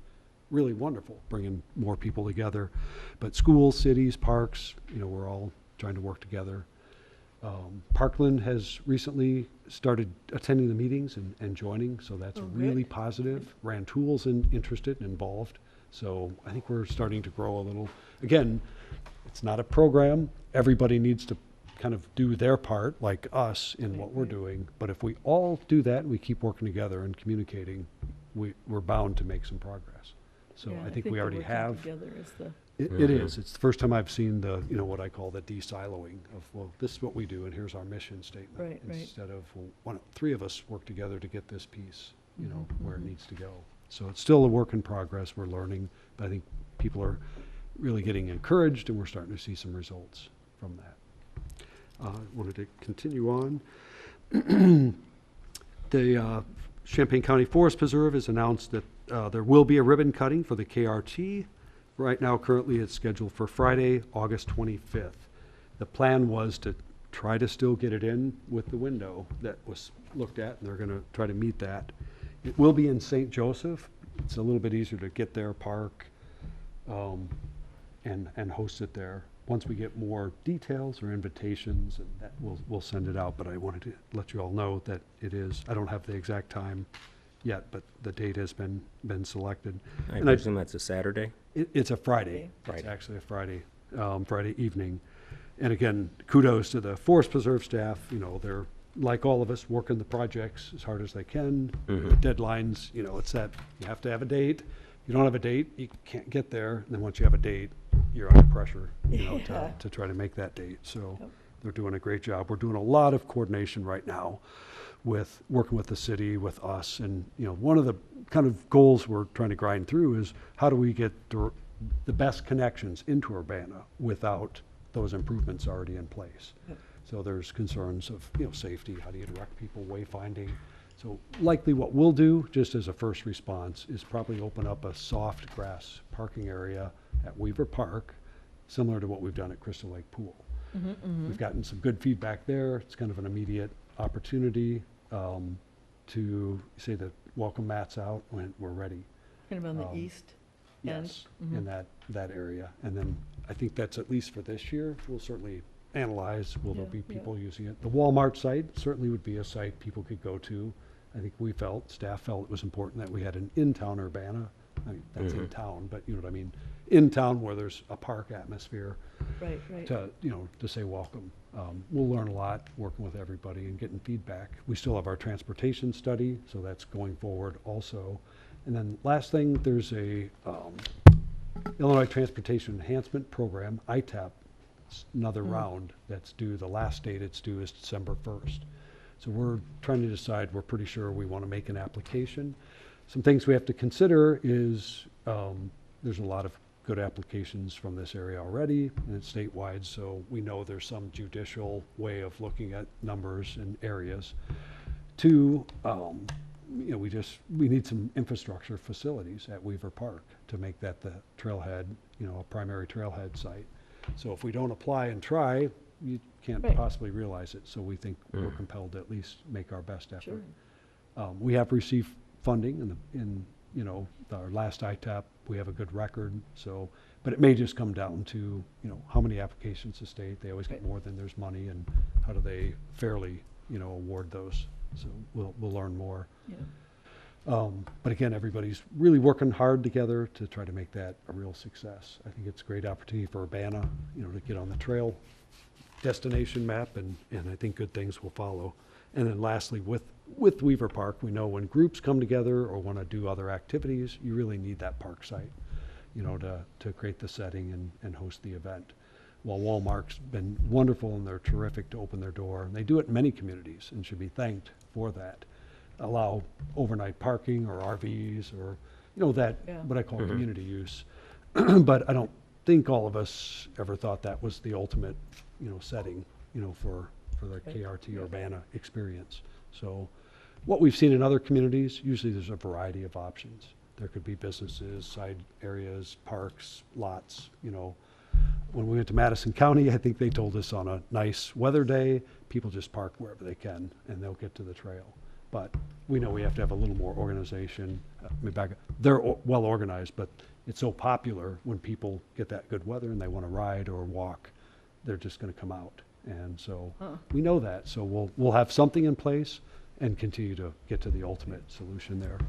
really wonderful, bringing more people together. But schools, cities, parks, you know, we're all trying to work together. Parkland has recently started attending the meetings and joining, so that's really positive. Rantoul's interested and involved, so I think we're starting to grow a little. Again, it's not a program. Everybody needs to kind of do their part, like us, in what we're doing. But if we all do that and we keep working together and communicating, we're bound to make some progress. So Yeah, I think we the already working have. together is the, It is. It's the first time I've seen the, you know, what I call the de-siloing of, well, this is what we do and here's our mission statement. Right, right. Instead of, well, three of us work together to get this piece, you know, where it needs to go. So it's still a work in progress. We're learning, but I think people are really getting encouraged and we're starting to see some results from that. Wanted to continue on. The Champaign County Forest Preserve has announced that there will be a ribbon cutting for the KRT. Right now, currently, it's scheduled for Friday, August 25th. The plan was to try to still get it in with the window that was looked at, and they're going to try to meet that. It will be in St. Joseph. It's a little bit easier to get there, park, and host it there. Once we get more details or invitations, and that we'll send it out. But I wanted to let you all know that it is. I don't have the exact time yet, but the date has been selected. I And presume that's a Saturday? It's a Friday. Friday. It's actually a Friday, Friday evening. And again, kudos to the Forest Preserve staff. You know, they're, like all of us, working the projects as hard as they can. The deadlines, you know, it's that you have to have a date. You don't have a date, you can't get there. And then once you have a date, you're under pressure, you know, to try to make that date. So they're doing a great job. We're doing a lot of coordination right now with working with the city, with us. And, you know, one of the kind of goals we're trying to grind through is how do we get the best connections into Urbana without those improvements already in place. So there's concerns of, you know, safety, how do you direct people, wayfinding. So likely what we'll do, just as a first response, is probably open up a soft grass parking area at Weaver Park, similar to what we've done at Crystal Lake Pool. We've gotten some good feedback there. It's kind of an immediate opportunity to say the welcome mats out when we're ready. kind of on the east end. Yes, in that area. And then I think that's at least for this year. We'll certainly analyze, will there be people using it? The Walmart site certainly would be a site people could go to. I think staff felt it was important that we had an in-town Urbana. I mean, that's in town, but you know what I mean? In town where there's a park atmosphere Right, right. to, you know, to say welcome. We'll learn a lot working with everybody and getting feedback. We still have our transportation study, so that's going forward also. And then last thing, there's a Illinois Transportation Enhancement Program, ITAP, another round that's due. The last date it's due is December 1st. So we're trying to decide, we're pretty sure we want to make an application. Some things we have to consider is there's a lot of good applications from this area already, and it's statewide, so we know there's some judicial way of looking at numbers and areas. Two, you know, we need some infrastructure facilities at Weaver Park to make that the trailhead, you know, a primary trailhead site. So if we don't apply and try, you can't possibly realize it. So we think we're compelled to at least make our best effort. We have received funding in you know, our last ITAP, we have a good record. So, but it may just come down to, you know, how many applications the state, they always get more than there's money, and how do they fairly, you know, award those. So we'll learn more. But again, everybody's really working hard together to try to make that a real success. I think it's a great opportunity for Urbana, you know, to get on the trail destination map, and I think good things will follow. And then lastly, with Weaver Park, we know when groups come together or want to do other activities, you really need that park site, you know, to create the setting and host the event. While Walmart's been wonderful and they're terrific to open their door, and they do it in many communities and should be thanked for that. Allow overnight parking or RVs or, you know, that what I call community use. But I don't think all of us ever thought that was the ultimate, you know, setting, you know, for for the KRT Urbana experience. So what we've seen in other communities, usually there's a variety of options. There could be businesses, side areas, parks, lots, you know. When we went to Madison County, I think they told us on a nice weather day, people just park wherever they can and they'll get to the trail. But we know we have to have a little more organization. They're well organized, but it's so popular when people get that good weather and they want to ride or walk, they're just going to come out. And so we know that. So we'll have something in place and continue to get to the ultimate solution there.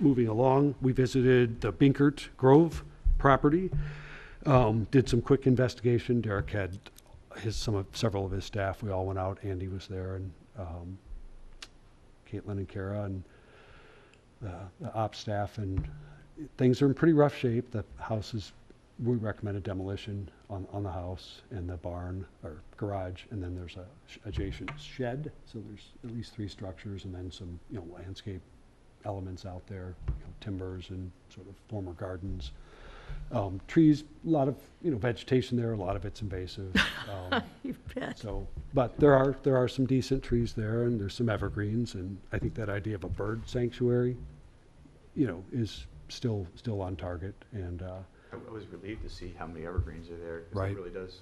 Moving along, we visited the Binkert Grove property. Did some quick investigation. Derek had several of his staff. We all went out. Andy was there, and Caitlin and Kara and the ops staff, and things are in pretty rough shape. The house is, we recommended demolition on the house and the barn or garage, and then there's a adjacent shed. So there's at least 3 structures, and then some landscape elements out there, timbers and sort of former gardens. Trees, a lot of vegetation there. A lot of it's invasive. You bet. So, but there are some decent trees there, and there's some evergreens, and I think that idea of a bird sanctuary, is still on target. And I was relieved to see how many evergreens are there. 'Cause Right. It really does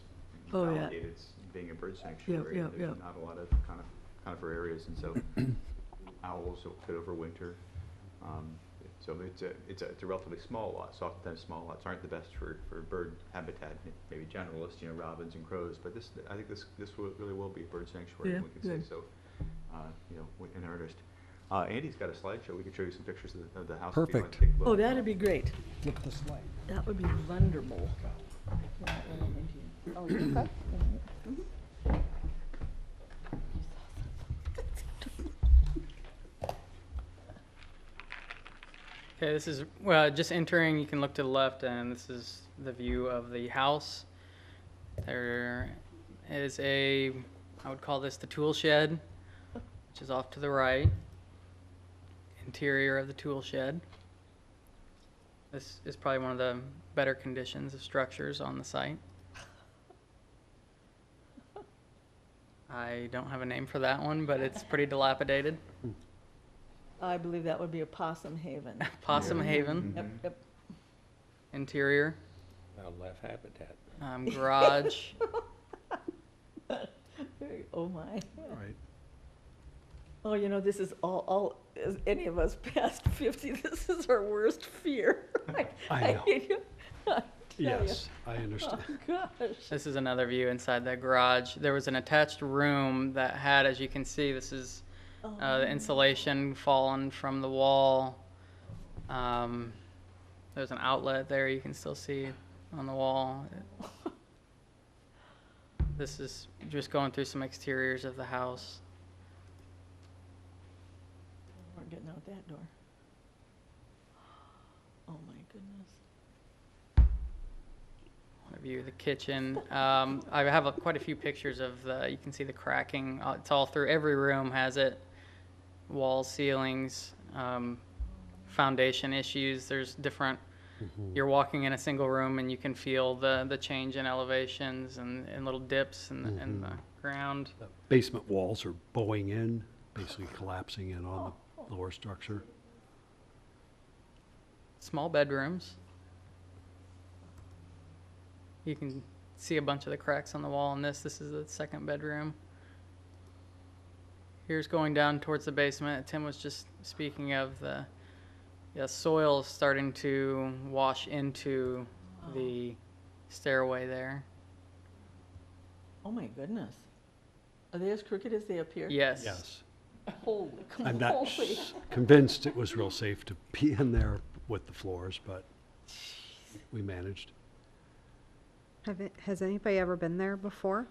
Oh, yeah. validate it's being a bird sanctuary. yeah, There's yeah. not a lot of conifer areas, and so owls could overwinter. So it's a relatively small lot. So oftentimes small lots aren't the best for bird habitat. Maybe generalist, robins and crows. But I think this really will be a bird sanctuary. Yeah, We can good. say so. In earnest. Andy's got a slideshow. We can show you some pictures of the house. if you wanna Perfect. take a look. Oh, that'd be great. flip the slide. That would be wonderful. Oh, you okay? Okay, this is just entering. You can look to the left, and this is the view of the house. There is I would call this the tool shed, which is off to the right. Interior of the tool shed. This is probably one of the better conditions of structures on the site. I don't have a name for that one, but it's pretty dilapidated. I believe that would be a possum haven. Possum Haven, Yep, yep. interior, Wildlife habitat. garage. Oh, my. Right. Oh, this is all, as any of us past 50, this is our worst fear. I know. tell Yes, I understand. Oh, gosh. This is another view inside that garage. There was an attached room that had, as you can see, this is the insulation fallen from the wall. There's an outlet there you can still see on the wall. This is just going through some exteriors of the house. We're getting out that door. Oh, my goodness. A view of the kitchen. I have quite a few pictures of you can see the cracking. It's all through, every room has it. Walls, ceilings, foundation issues. There's different, you're walking in a single room and you can feel the change in elevations and little dips in the ground. The basement walls are bowing in, basically collapsing in on the lower structure. Small bedrooms. You can see a bunch of the cracks on the wall in this. This is the second bedroom. Here's going down towards the basement. Tim was just speaking of the soil starting to wash into the stairway there. Oh, my goodness. Are they as crooked as they appear? Yes. Yes. Holy I'm not moly. convinced it was real safe to be in there with the floors, but we managed. Has anybody ever been there before?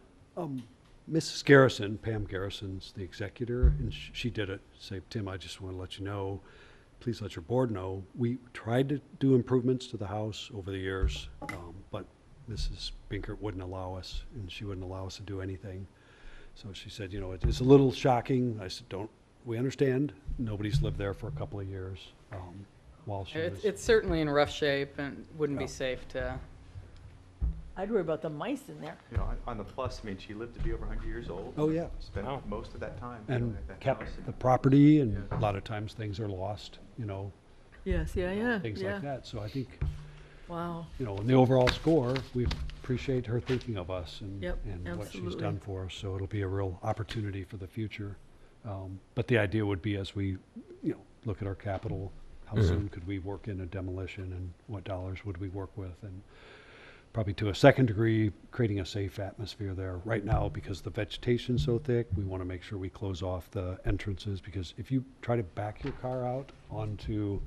Mrs. Garrison, Pam Garrison's the executor, and she did it. Say, Tim, I just want to let you know, please let your board know. We tried to do improvements to the house over the years, but Mrs. Binkert wouldn't allow us, and she wouldn't allow us to do anything. So she said, it is a little shocking. I said, we understand. Nobody's lived there for a couple of years while she was. It's certainly in rough shape and wouldn't be Yeah. safe to I'd worry about the mice in there. You know, on the plus, I mean, she lived to be over 100 years old. Oh, yeah. Spent Wow. most of that time, you know, And at that kept house. the property, and a lot of times things are lost, you know, Yes, yeah, things yeah. like that. So I think, Wow. you know, in the overall score, we appreciate her thinking of us and, Yep, and what she's absolutely. done for us. So it'll be a real opportunity for the future. But the idea would be, as we, you know, look at our capital, how soon could we work in a demolition, and what dollars would we work with? And probably to a second degree, creating a safe atmosphere there. Right now, because the vegetation's so thick, we want to make sure we close off the entrances, because if you try to back your car out onto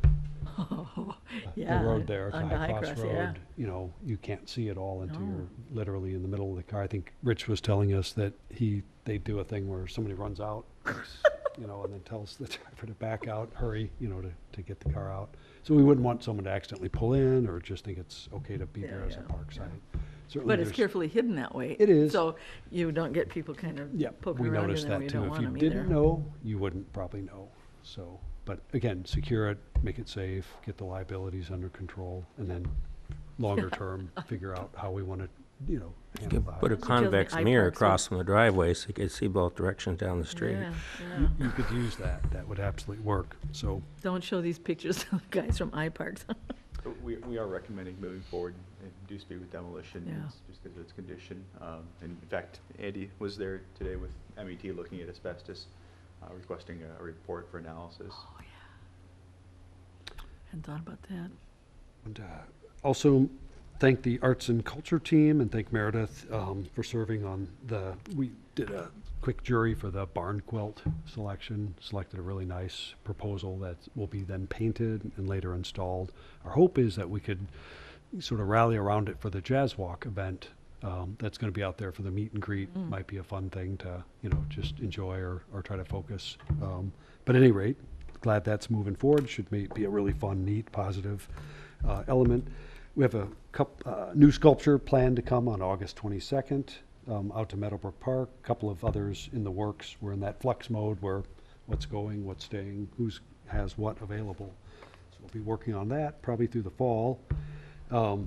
the road there, to onto High Cross Cross, yeah. Road, you know, you can't see it all until you're literally in the middle of the car. I think Rich was telling us that they do a thing where somebody runs out, you know, and then tells the driver to back out, hurry, you know, to get the car out. So we wouldn't want someone to accidentally pull in, or just think it's okay to be there as a park site. Certainly But it's there's- carefully hidden that way. It is. So you don't get people kind of Yeah, poking we around in noticed there where that you too. don't If want you them didn't either. know, you wouldn't probably know. So, but again, secure it, make it safe, get the liabilities under control, and then longer term, figure out how we want to, you know, You handle could that. put a tells me convex I mirror park so- across from the driveway so you could see both directions down the street. Yeah, yeah. You could use that. That would absolutely work. So, Don't show these pictures to the guys from iParks. But we are recommending moving forward and do speed with demolition. Yeah. It's just because of its condition. And in fact, Andy was there today with MET looking at asbestos, requesting a report for analysis. Oh, yeah. Hadn't thought about that. and also thank the arts and culture team, and thank Meredith for serving on we did a quick jury for the barn quilt selection, selected a really nice proposal that will be then painted and later installed. Our hope is that we could sort of rally around it for the Jazz Walk event that's going to be out there for the meet and greet. Might be a fun thing to, you know, just enjoy or try to focus. But at any rate, glad that's moving forward. Should be a really fun, neat, positive element. We have a new sculpture planned to come on August 22nd out to Meadowbrook Park. A couple of others in the works. We're in that flux mode where what's going, what's staying, who's has what available. So we'll be working on that probably through the fall. I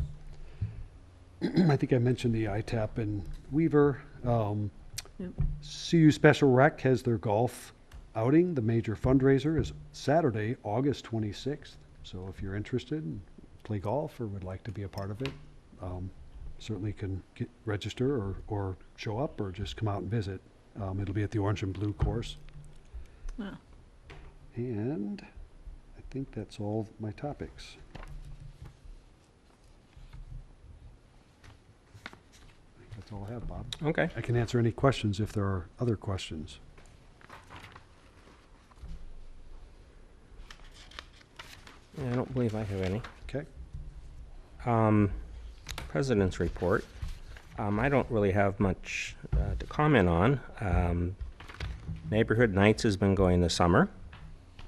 think I mentioned the ITAP in Weaver. Yep. CU Special Rec has their golf outing. The major fundraiser is Saturday, August 26th. So if you're interested and play golf or would like to be a part of it, certainly can register or show up or just come out and visit. It'll be at the Orange and Blue course. Yeah. And I think that's all my topics. I think that's all I have, Bob. Okay. I can answer any questions if there are other questions. Yeah, I don't believe I have any. Okay. President's report. I don't really have much to comment on. Neighborhood Nights has been going this summer,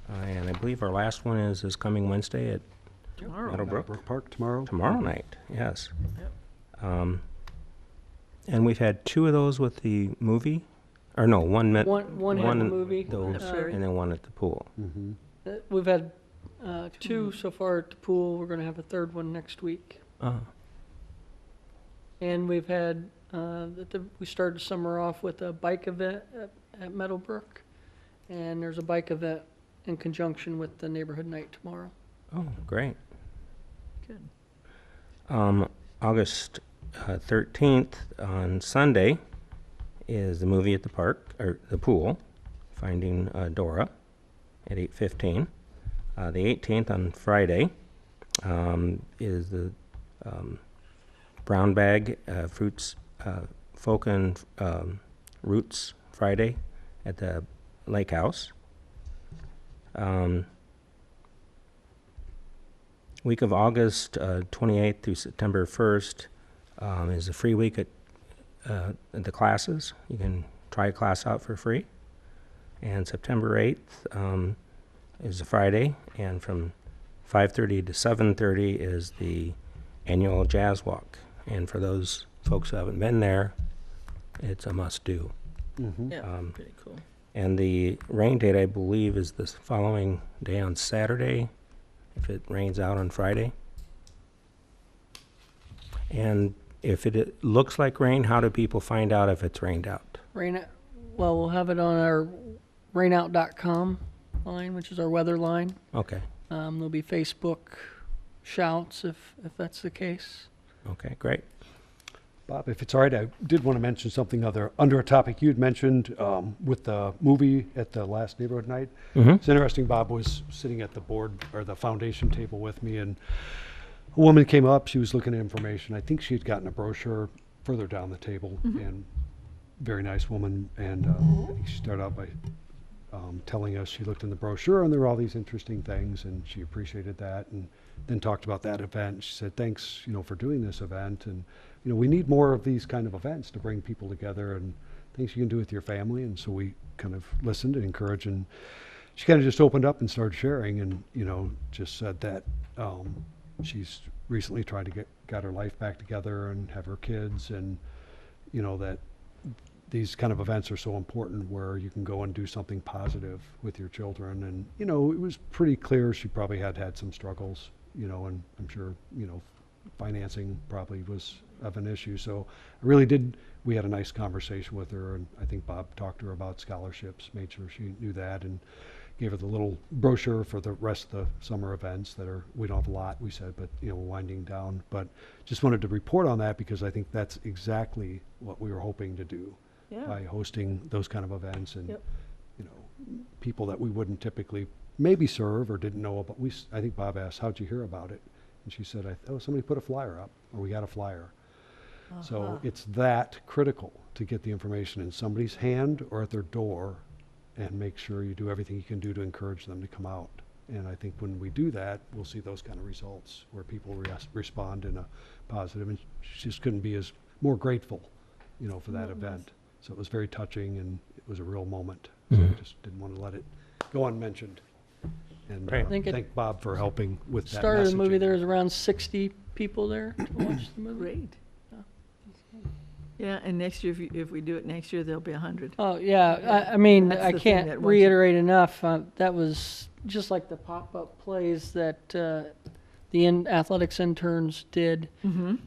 and I believe our last one is coming Wednesday at Tomorrow. Meadowbrook. Park tomorrow. Tomorrow night, yes. Yep. And we've had two of those with the movie, or no, one met. One had the movie. Those, Sure. and then one at the pool. Mm-hmm. We've had two so far at the pool. We're going to have a third one next week. And we've had, we started summer off with a bike event at Meadowbrook. And there's a bike event in conjunction with the neighborhood night tomorrow. Oh, great. Good. August 13th on Sunday is the movie at the park, or the pool, Finding Dora at 8:15. The 18th on Friday is the Brown Bag Fruits Folk and Roots Friday at the Lake House. Week of August 28th through September 1st is a free week at the classes. You can try a class out for free. And September 8th is a Friday, and from 5:30 to 7:30 is the annual Jazz Walk. And for those folks who haven't been there, it's a must-do. Mm-hmm. Yeah, pretty cool. And the rain date, I believe, is the following day on Saturday, if it rains out on Friday. And If it looks like rain, how do people find out if it's rained out? Well, we'll have it on our rainout.com line, which is our weather line. Okay, There'll be Facebook shouts if that's the case. okay, great. Bob, if it's all right, I did want to mention something under a topic you'd mentioned with the movie at the last neighborhood night. It's interesting, Bob was sitting at the board or the foundation table with me, and a woman came up, she was looking at information. I think she had gotten a brochure further down the table, and very nice woman, and I think she started out by telling us she looked in the brochure and there were all these interesting things, and she appreciated that, and then talked about that event. She said, thanks, for doing this event, and we need more of these kind of events to bring people together and things you can do with your family. And so we kind of listened and encouraged, and she kind of just opened up and started sharing, and just said that she's recently tried to got her life back together and have her kids, and that these kind of events are so important where you can go and do something positive with your children. And it was pretty clear she probably had some struggles, and I'm sure financing probably was of an issue. So we had a nice conversation with her, and I think Bob talked to her about scholarships, made sure she knew that, and gave her the little brochure for the rest of the summer events we don't have a lot, we said, but winding down. But just wanted to report on that because I think that's exactly what we were hoping to do by hosting those kind of events, and people that we wouldn't typically maybe serve or didn't know about. I think Bob asked, how'd you hear about it? And she said, somebody put a flyer up, or we got a flyer. So it's that critical to get the information in somebody's hand or at their door, and make sure you do everything you can do to encourage them to come out. And I think when we do that, we'll see those kind of results where people respond in a positive, and she just couldn't be more grateful, for that event. So it was very touching, and it was a real moment. So I just didn't want to let it go unmentioned. And Right. thank Bob for helping with that Started the movie, messaging. there was around 60 people there to watch the movie. Great. Yeah, and next year, if we do it next year, there'll be 100. Oh, yeah, I mean, That's I the thing that can't once you- reiterate enough, that was just like the pop-up plays that the athletics interns did.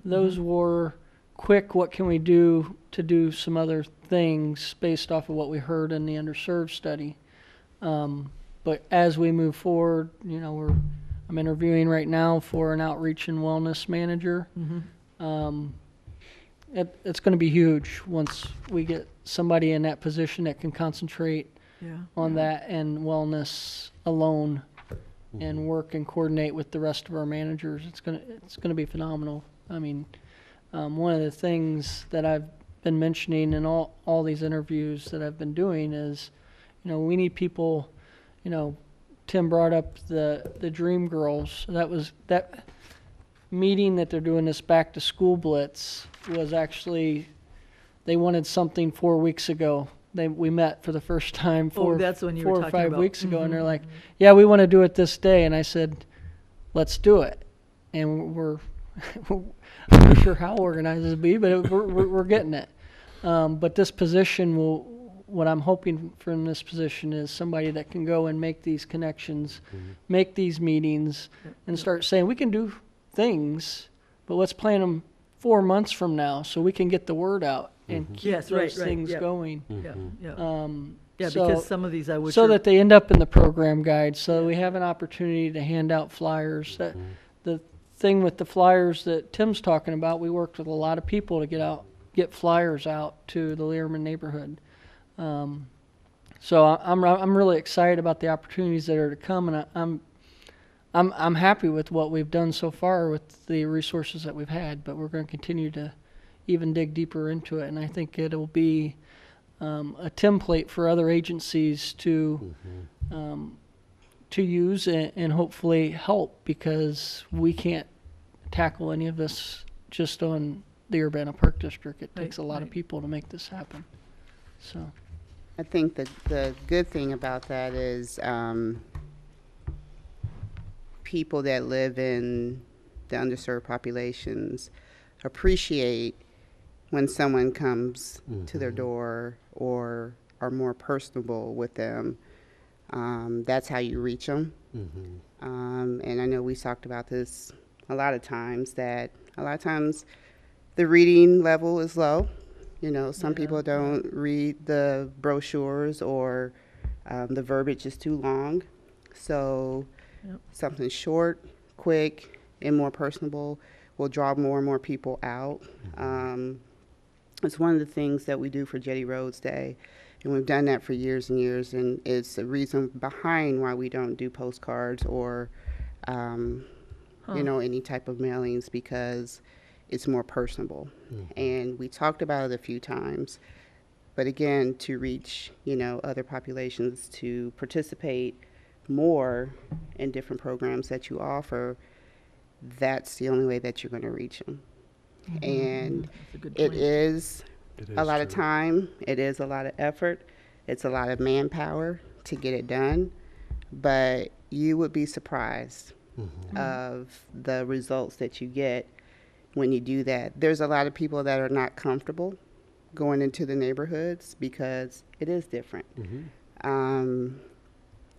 Those were quick, what can we do to do some other things based off of what we heard in the underserved study. But as we move forward, I'm interviewing right now for an outreach and wellness manager. It's going to be huge once we get somebody in that position that can concentrate on that and wellness alone, and work and coordinate with the rest of our managers. It's going to be phenomenal. I mean, one of the things that I've been mentioning in all these interviews that I've been doing is, we need people. Tim brought up the Dream Girls. That meeting that they're doing, this back to school blitz, was actually, they wanted something 4 weeks ago. We met for the first time That's when you were 4 or talking 5 about. weeks ago, and they're like, yeah, we want to do it this day. And I said, let's do it. And we're I'm not sure how organized it'll be, but we're getting it. But this position what I'm hoping from this position is somebody that can go and make these connections, make these meetings, and start saying, we can do things, but let's plan them 4 months from now so we can get the word out and keep those things going. Yeah, So- because some of these I would. So that they end up in the program guide, so we have an opportunity to hand out flyers. The thing with the flyers that Tim's talking about, we worked with a lot of people to get flyers out to the Learman neighborhood. So I'm really excited about the opportunities that are to come, and I'm happy with what we've done so far with the resources that we've had, but we're going to continue to even dig deeper into it, and I think it'll be a template for other agencies to use and hopefully help, because we can't tackle any of this just on the Urbana Park District. It takes a lot of people to make this happen. So I think that the good thing about that is people that live in the underserved populations appreciate when someone comes to their door or are more personable with them. That's how you reach them. And I know we talked about this a lot of times, that a lot of times The reading level is low. You know, some Yeah. people don't read the brochures, or the verbiage is too long. So Yep. something short, quick, and more personable will draw more and more people out. It's one of the things that we do for Jetty Roads Day, and we've done that for years and years, and it's a reason behind why we don't do postcards or you know, any type of mailings, because it's more personable. And we talked about it a few times, but again, to reach, you know, other populations to participate more in different programs that you offer, that's the only way that you're going to reach them. And That's a good it point. is It a is lot of true. time, it is a lot of effort, it's a lot of manpower to get it done, but you would be surprised of the results that you get when you do that. There's a lot of people that are not comfortable going into the neighborhoods because it is different.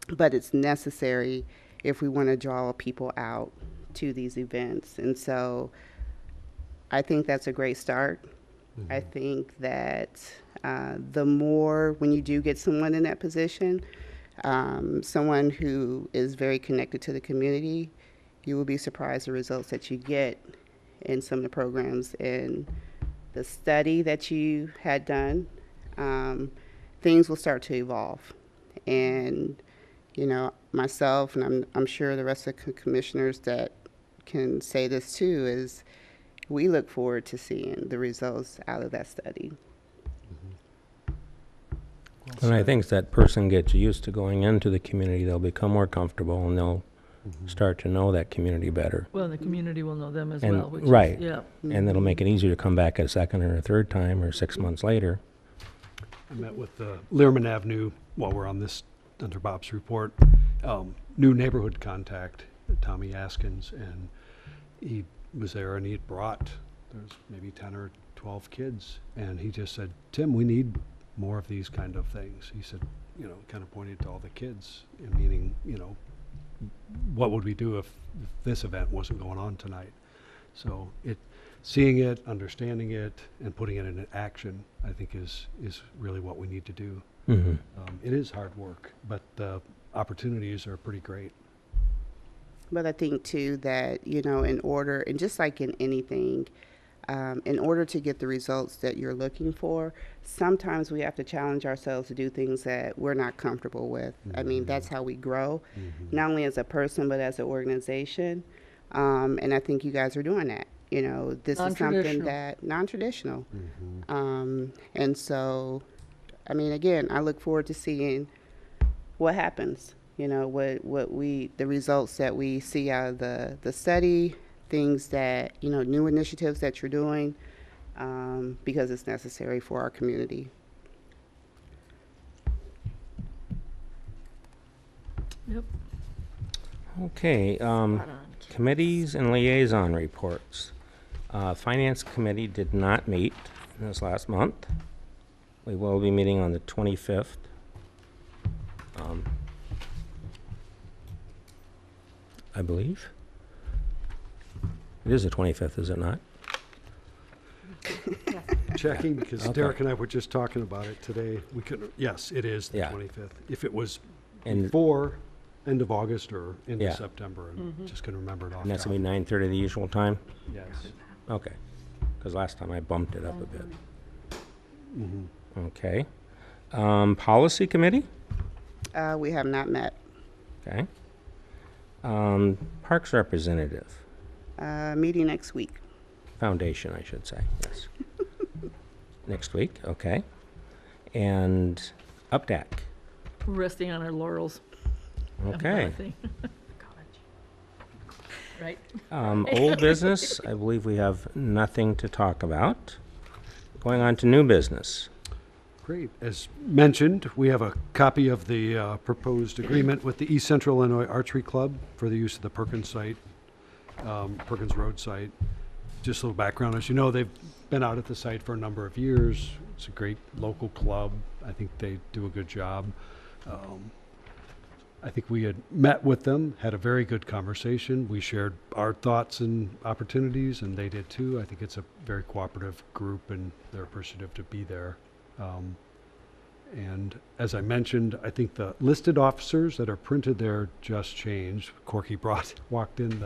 But it's necessary if we want to draw people out to these events. And so I think that's a great start. I think that the more, when you do get someone in that position, someone who is very connected to the community, you will be surprised the results that you get in some of the programs. And the study that you had done, things will start to evolve. And, you know, myself, and I'm sure the rest of the commissioners that can say this too, is we look forward to seeing the results out of that study. And I think as that person gets used to going into the community, they'll become more comfortable and they'll start to know that community better. Well, the community will know them as And- well, which right. is, yeah. And it'll make it easier to come back a second or a third time or 6 months later. I met with Learman Avenue while we're on this, under Bob's report, new neighborhood contact, Tommy Askins, and he was there and he had brought, there's maybe 10 or 12 kids, and he just said, Tim, we need more of these kind of things. He said, you know, kind of pointed to all the kids, meaning, you know, what would we do if this event wasn't going on tonight? So seeing it, understanding it, and putting it into action, I think is really what we need to do. It is hard work, but the opportunities are pretty great. But I think too that, you know, in order, and just like in anything, in order to get the results that you're looking for, sometimes we have to challenge ourselves to do things that we're not comfortable with. I mean, that's how we grow, not only as a person, but as an organization. And I think you guys are doing that. You know, this is something Non-traditional. that, non-traditional. And so, I mean, again, I look forward to seeing what happens. You know, the results that we see out of the study, things that, you know, new initiatives that you're doing, because it's necessary for our community. Yep. Okay, committees and liaison reports. Finance Committee did not meet this last month. We will be meeting on the 25th. I believe. It is the 25th, is it not? Checking, because Okay. Derek and I were just talking about it today. We could, yes, it is the Yeah. 25th. If it was And- before end of August or into Yeah. September, and just gonna remember it off. And that's the going to be 9:30 the usual time? top. Yes. Okay. Because last time I bumped it up a bit. Okay. Policy Committee? We have not met. Okay. Parks Representative, Meeting next week. Foundation, I should say, yes. Next week, okay. And UPDAC, Resting on our laurels. okay. Nothing. Right? Old business, I believe we have nothing to talk about. Going on to new business. Great. As mentioned, we have a copy of the proposed agreement with the East Central Illinois Archery Club for the use of the Perkins site, Perkins Road site. Just a little background, as you know, they've been out at the site for a number of years. It's a great local club. I think they do a good job. I think we had met with them, had a very good conversation. We shared our thoughts and opportunities, and they did too. I think it's a very cooperative group, and they're appreciative to be there. And as I mentioned, I think the listed officers that are printed there just changed. Corky walked in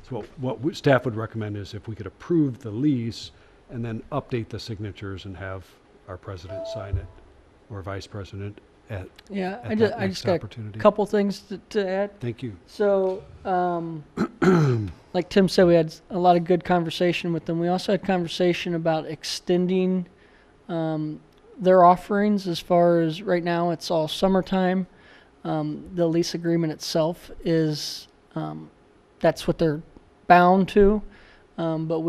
so what staff would recommend is if we could approve the lease and then update the signatures and have our president sign it, or vice president at Yeah, at I that just next got opportunity. a couple things to add. Thank you. So, like Tim said, we had a lot of good conversation with them. We also had conversation about extending their offerings as far as right now it's all summertime. The lease agreement itself is, that's what they're bound to. But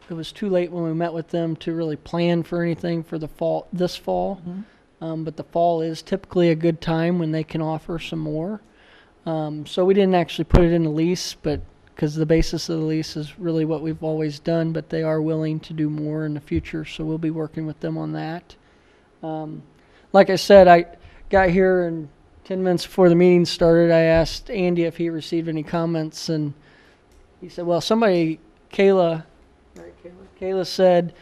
it was too late when we met with them to really plan for anything for this fall. But the fall is typically a good time when they can offer some more. So we didn't actually put it in the lease, but because the basis of the lease is really what we've always done, but they are willing to do more in the future, so we'll be working with them on that. Like I said, I got here and 10 minutes before the meeting started, I asked Andy if he received any comments, and he said, well, Kayla said,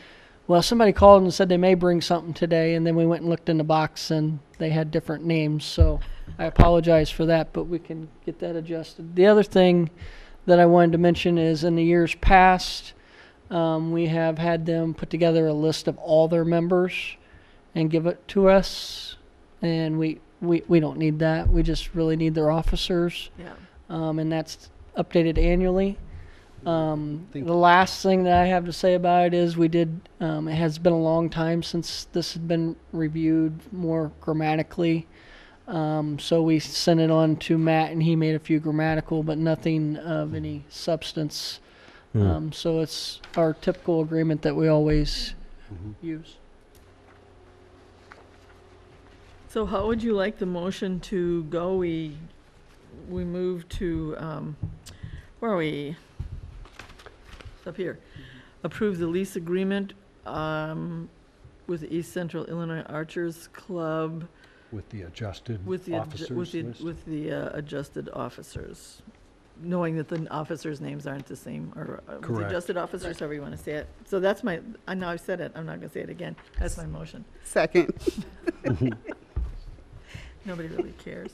well, somebody called and said they may bring something today, and then we went and looked in the box and they had different names, so I apologize for that, but we can get that adjusted. The other thing that I wanted to mention is in the years past, we have had them put together a list of all their members and give it to us, and we don't need that. We just really need their officers, Yeah. and that's updated annually. The last thing that I have to say about it is it has been a long time since this had been reviewed more grammatically. So we sent it on to Matt, and he made a few grammatical, but nothing of any substance. So it's our typical agreement that we always use. So how would you like the motion to go? We move to, where are we? It's up here. Approve the lease agreement with the East Central Illinois Archers Club. With the adjusted With the, officers list? with the adjusted officers, knowing that the officers' names aren't the same, or with the Correct. adjusted officers, however you want to say it. So that's I know I've said it, I'm not going to say it again. That's my motion. Second. Nobody really cares.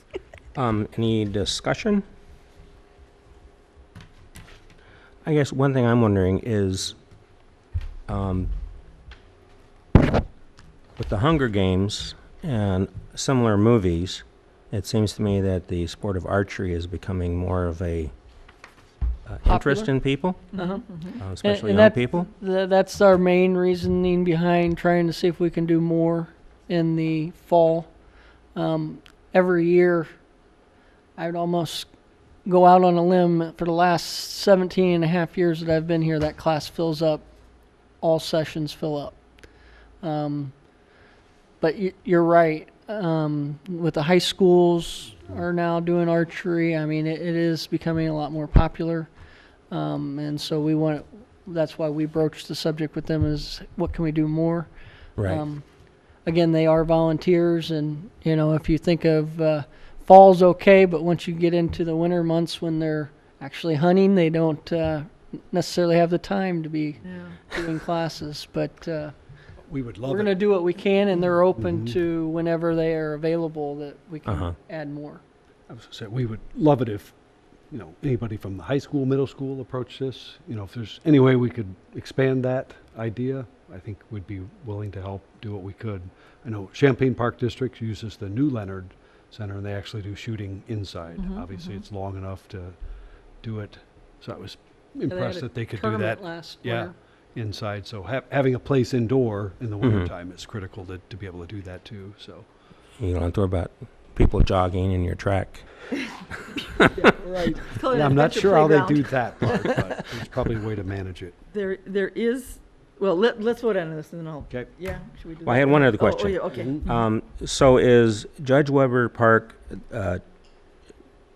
Any discussion? I guess one thing I'm wondering is, with the Hunger Games and similar movies, it seems to me that the sport of archery is becoming more of a interest Popular? in people, especially And young people. That's our main reasoning behind trying to see if we can do more in the fall. Every year, I would almost go out on a limb. For the last 17 and a half years that I've been here, that class fills up. All sessions fill up. But you're right. With the high schools are now doing archery, I mean, it is becoming a lot more popular. And so that's why we broached the subject with them is what can we do more? Right. Again, they are volunteers, and, if you think of fall's okay, but once you get into the winter months when they're actually hunting, they don't necessarily have the time to be doing classes. But We would love we're it. going to do what we can, and they're open to whenever they are available that we can add more. I was gonna say, we would love it if, anybody from the high school, middle school approach this. If there's any way we could expand that idea, I think we'd be willing to help do what we could. I know Champaign Park District uses the New Leonard Center, and they actually do shooting inside. Obviously, it's long enough to do it. So I was impressed that they could do that. Last Yeah, winter. inside. So having a place indoor in the wintertime is critical to be able to do that too. So You don't have to worry about people jogging in your track. Right. yeah, I'm not sure how they do that part, but there's probably a way to manage it. There is, well, let's vote on this and then I'll. Okay. Yeah, should we do that? Well, I had one other Oh, question. yeah, okay. So is Judge Weber Park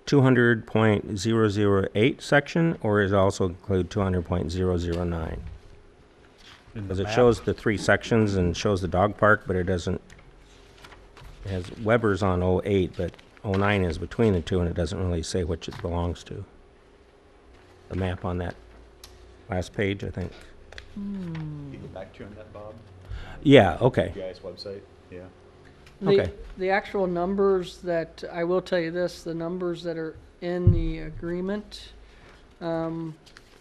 200.008 section, or is it also include 200.009? Because it shows the 3 sections and shows the dog park, but it doesn't, it has Weber's on 08, but 09 is between the two, and it doesn't really say which it belongs to. The map on that last page, I think. Can you get back to you on that, Bob? Yeah, okay. GIS website, yeah. Okay. The actual numbers that, I will tell you this, the numbers that are in the agreement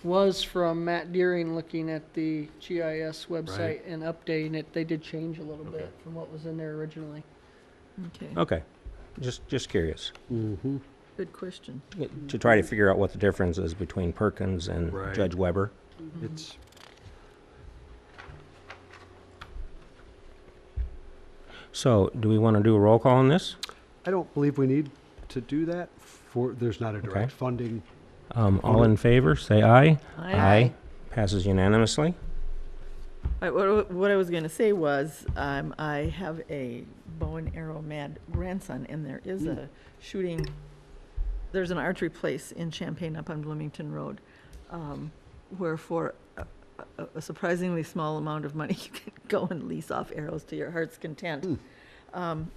was from Matt Deering looking at the GIS website and updating it. They did change a little bit from what was in there originally. Okay, Okay. Just curious. Mm-hmm. good question. To try to figure out what the difference is between Perkins and Right. Judge Weber. It's, So, do we want to do a roll call on this? I don't believe we need to do that for, there's not a Okay. direct funding. All in favor, say aye. Aye. Passes unanimously. What I was going to say was, I have a bow and arrow mad grandson, and there is a shooting, there's an archery place in Champaign up on Bloomington Road, where for a surprisingly small amount of money, you can go and lease off arrows to your heart's content.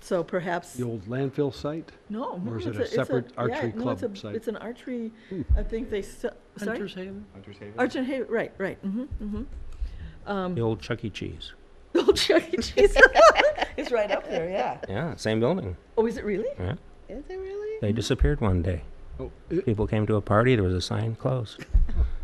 So perhaps, The old landfill site? no. Or is it's it a separate yeah, archery no, club it's site? It's an archery, I think they, sorry? Hunter's Haven? Hunter's Haven? Archer Haven, right, The old Chuck E. Cheese. Old Chuck E. Cheese. It's right up there, yeah. Yeah, same building. Oh, is it really? Yeah. Is it really? They disappeared one day. Oh, People came to a party, there was a sign closed.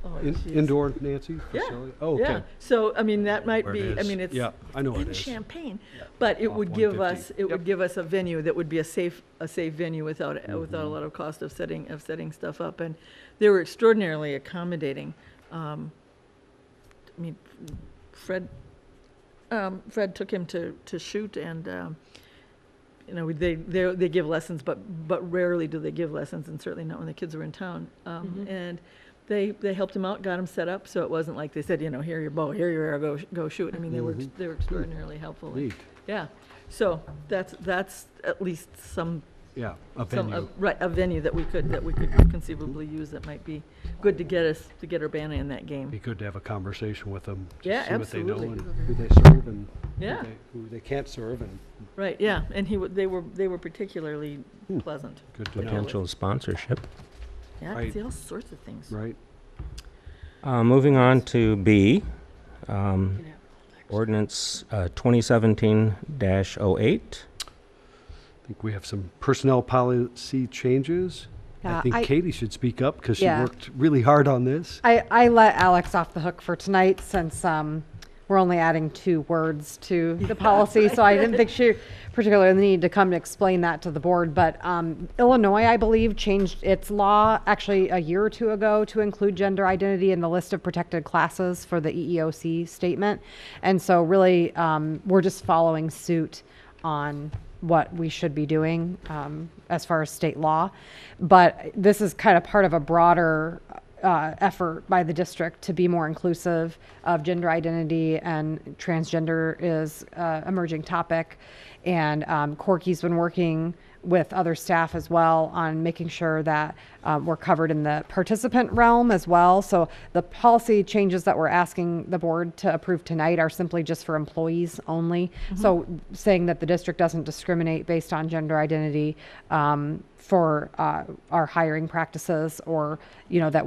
Oh, in- jeez. indoor, Nancy? Yeah, facility? Oh, Yeah, okay. so, I mean, that might Where it be, I is. mean, it's Yeah, I know where it in is. Champaign, but it Off would give 150. us, it would give us a venue that would be a safe venue without a Mm-hmm. lot of cost of setting stuff up, and they were extraordinarily accommodating. I mean, Fred took him to shoot, and, you know, they give lessons, but rarely do they give lessons, and certainly not when the kids were in town. And they helped him out, got him set up, so it wasn't like they said, you know, here your bow, here your arrow, go shoot. I mean, they were extraordinarily helpful. And- Neat. Yeah, so that's at least Yeah, a venue. right, a venue that we could conceivably use that might be good to get Urbana in that game. Be good to have a conversation with them. to Yeah, see what they know absolutely. and who they serve and Yeah. who they can't serve, and Right, yeah, and they were particularly pleasant. good to know. Potential sponsorship. Yeah, I Right. can see all sorts of things. Right. Moving on to B, ordinance 2017-08. I think we have some personnel policy changes. I Yeah, think I- Katie should speak up because she Yeah. worked really hard on this. I let Alex off the hook for tonight since we're only adding 2 words to the policy, so I didn't think she particularly needed to come to explain that to the board. But Illinois, I believe, changed its law actually a year or 2 ago to include gender identity in the list of protected classes for the EEOC statement. And so really, we're just following suit on what we should be doing as far as state law. But this is kind of part of a broader effort by the district to be more inclusive of gender identity, and transgender is an emerging topic. And Corky's been working with other staff as well on making sure that we're covered in the participant realm as well. So the policy changes that we're asking the board to approve tonight are simply just for employees only. So saying that the district doesn't discriminate based on gender identity for our hiring practices, or, you know, that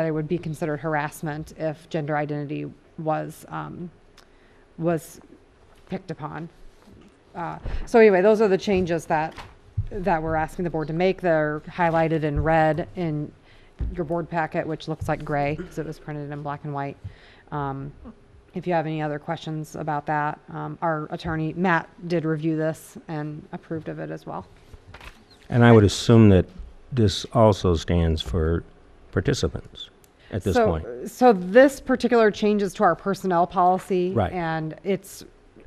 it would be considered harassment if gender identity was picked upon. So anyway, those are the changes that we're asking the board to make. They're highlighted in red in your board packet, which looks like gray because it was printed in black and white. If you have any other questions about that, our attorney, Matt, did review this and approved of it as well. And I would assume that this also stands for participants at this point. So this particular changes to our personnel policy. Right. And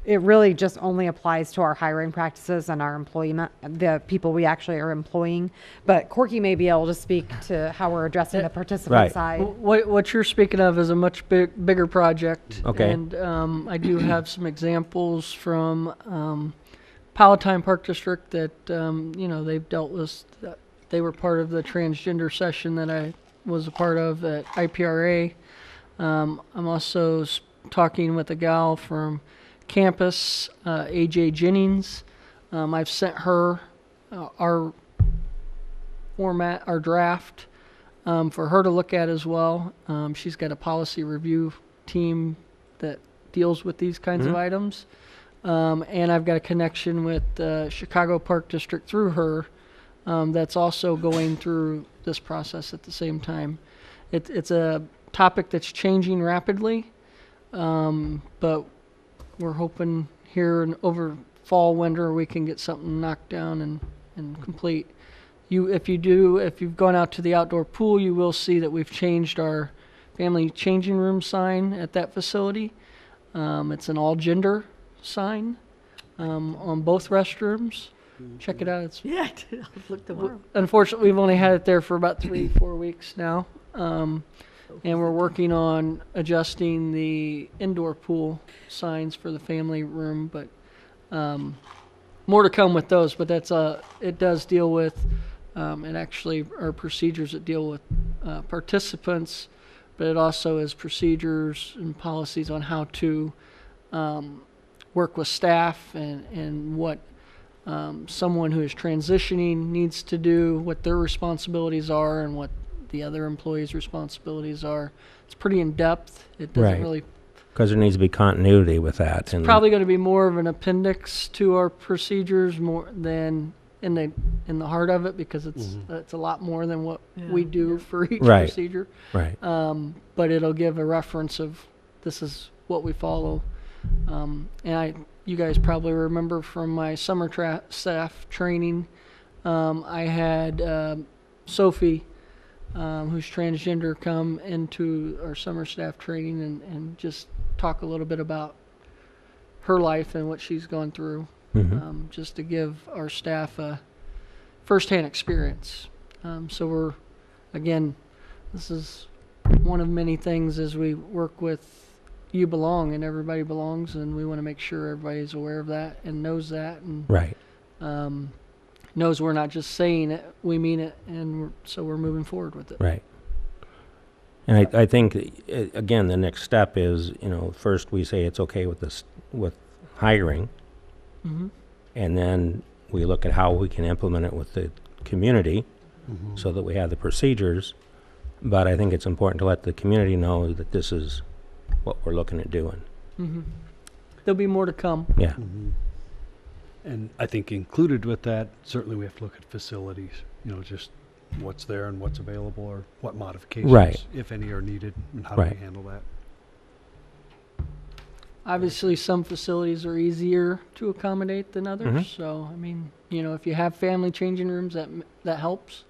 it really just only applies to our hiring practices and our employment, the people we actually are employing. But Corky may be able to speak to how we're addressing the participant Right. side. What you're speaking of is a much bigger project. Okay. And I do have some examples from Palatine Park District that, you know, they've dealt with. They were part of the transgender session that I was a part of at IPRA. I'm also talking with a gal from campus, AJ Jennings. I've sent her our format, our draft, for her to look at as well. She's got a policy review team that deals with these kinds of items. And I've got a connection with the Chicago Park District through her that's also going through this process at the same time. It's a topic that's changing rapidly, but we're hoping here and over fall, winter, we can get something knocked down and complete. If you've gone out to the outdoor pool, you will see that we've changed our family changing room sign at that facility. It's an all gender sign on both restrooms. Check it out. It's Yeah, I did. I'll look tomorrow. unfortunately we've only had it there for about 3-4 weeks now, and we're working on adjusting the indoor pool signs for the family room. But more to come with those. But it does deal with and actually are procedures that deal with participants, but it also is procedures and policies on how to work with staff and what someone who is transitioning needs to do, what their responsibilities are, and what the other employees' responsibilities are. It's pretty in depth. It doesn't Right. really. Because there needs to be continuity with that. It's probably going to be more of an appendix to our procedures more than in the heart of it, because it's a lot more than what we do for each Right. procedure. Right. But it'll give a reference of this is what we follow. And you guys probably remember from my summer staff training, I had Sophie, who's transgender, come into our summer staff training and just talk a little bit about her life and what she's gone through, just to give our staff a firsthand experience. So this is one of many things as we work with You Belong and Everybody Belongs, and we want to make sure everybody's aware of that and knows that, and Right. knows we're not just saying it, we mean it, and so we're moving forward with it. Right. And I think, again, the next step is, first we say it's okay with this, with hiring, and then we look at how we can implement it with the community so that we have the procedures. But I think it's important to let the community know that this is what we're looking at doing. There'll be more to come. Yeah. And I think included with that, certainly we have to look at facilities, just what's there and what's available, or what modifications, Right. if any, are needed, and how do Right. we handle that? Obviously, some facilities are easier to accommodate than others. So, I mean, if you have family changing rooms, that helps.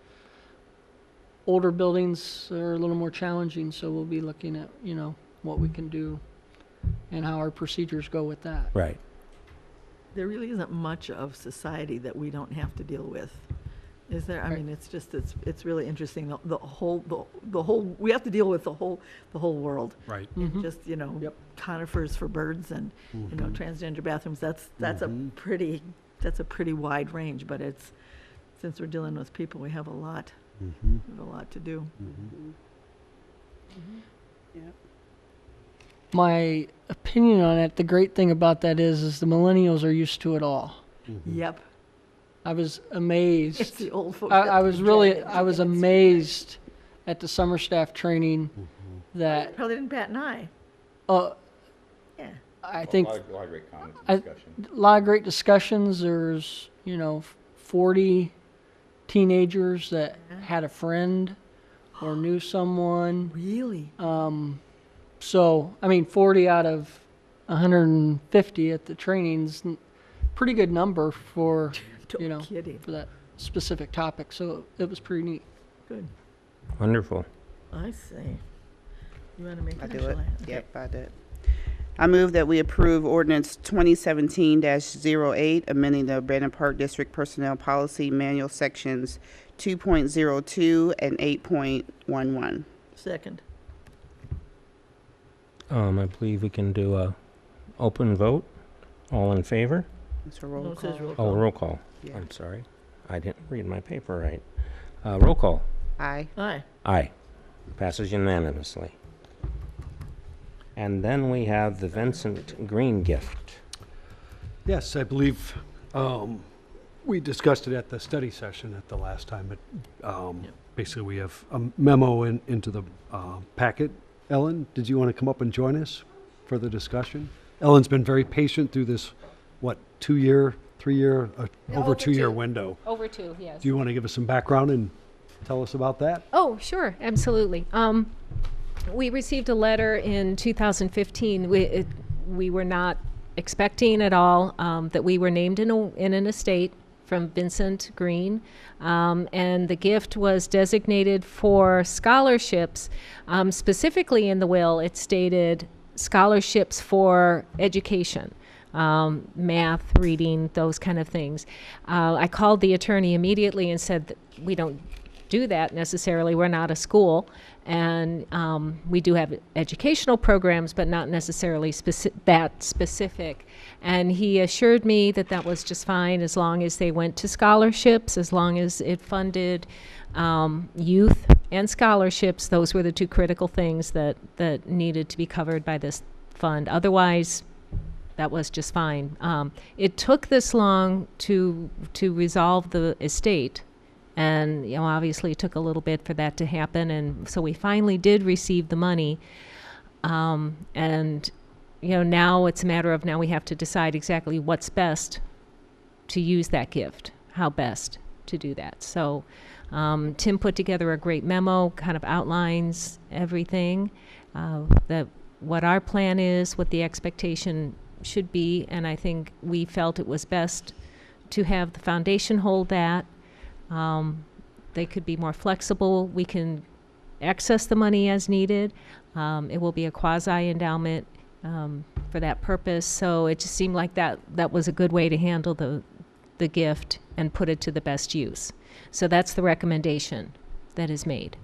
Older buildings are a little more challenging, so we'll be looking at, what we can do and how our procedures go with that. Right. There really isn't much of society that we don't have to deal with, is there? I Right. mean, it's really interesting. The whole we have to deal with the whole world. Right. Just conifers for birds and transgender bathrooms. That's a pretty wide range. But since we're dealing with people, we have a lot to do. My opinion on it, the great thing about that is the millennials are used to it all. Yep. I was amazed. It's the old folks. I was amazed at the summer staff training that Probably didn't bat an eye. yeah, I think A lot of great comments I- and discussion. a lot of great discussions. There's 40 teenagers that had a friend or knew someone. Really? So, 40 out of 150 at the training's pretty good number for, Don't kidding. for that specific topic. So it was pretty neat. Good. Wonderful. I see. You want to make I it? do or shall it. Okay. Yep, I did. I move that we approve ordinance 2017-08, amending the Urbana Park District Personnel Policy Manual sections 2.02 and 8.11. Second. I believe we can do a open vote. All in favor? It's a roll No, it says call. roll Oh, call. roll call. Yeah. I'm sorry. I didn't read my paper right. Roll call. Aye. Aye. Aye. Passes unanimously. And then we have the Vincent Green gift. Yes, I believe We discussed it at the study session at the last time, but Yep. basically we have a memo into the packet. Ellen, did you want to come up and join us for the discussion? Ellen's been very patient through this, what, 2-year, 3-year, over 2-year window. Over 2, yes. Do you want to give us some background and tell us about that? Oh, sure, absolutely. We received a letter in 2015. We were not expecting at all that we were named in an estate from Vincent Green, and the gift was designated for scholarships. Specifically in the will, it stated scholarships for education. Math, reading, those kind of things. I called the attorney immediately and said that we don't do that necessarily. We're not a school, and we do have educational programs, but not necessarily that specific. And he assured me that that was just fine as long as they went to scholarships, as long as it funded youth and scholarships. Those were the 2 critical things that needed to be covered by this fund. Otherwise, that was just fine. It took this long to resolve the estate. And, obviously it took a little bit for that to happen. And so we finally did receive the money. And, now it's a matter of now we have to decide exactly what's best to use that gift, how best to do that. So Tim put together a great memo, kind of outlines everything, what our plan is, what the expectation should be. And I think we felt it was best to have the foundation hold that. They could be more flexible. We can access the money as needed. It will be a quasi-endowment for that purpose. So it just seemed like that was a good way to handle the gift and put it to the best use. So that's the recommendation that is made.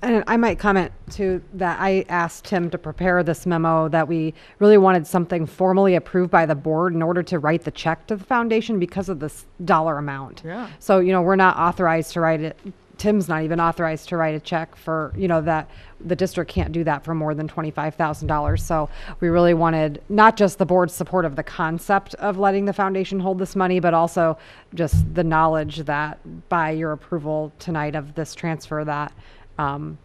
And I might comment too that I asked Tim to prepare this memo, that we really wanted something formally approved by the board in order to write the check to the foundation because of this dollar amount. Yeah. So, we're not authorized to write it. Tim's not even authorized to write a check for, that the district can't do that for more than $25,000. So we really wanted not just the board's support of the concept of letting the foundation hold this money, but also just the knowledge that by your approval tonight of this transfer that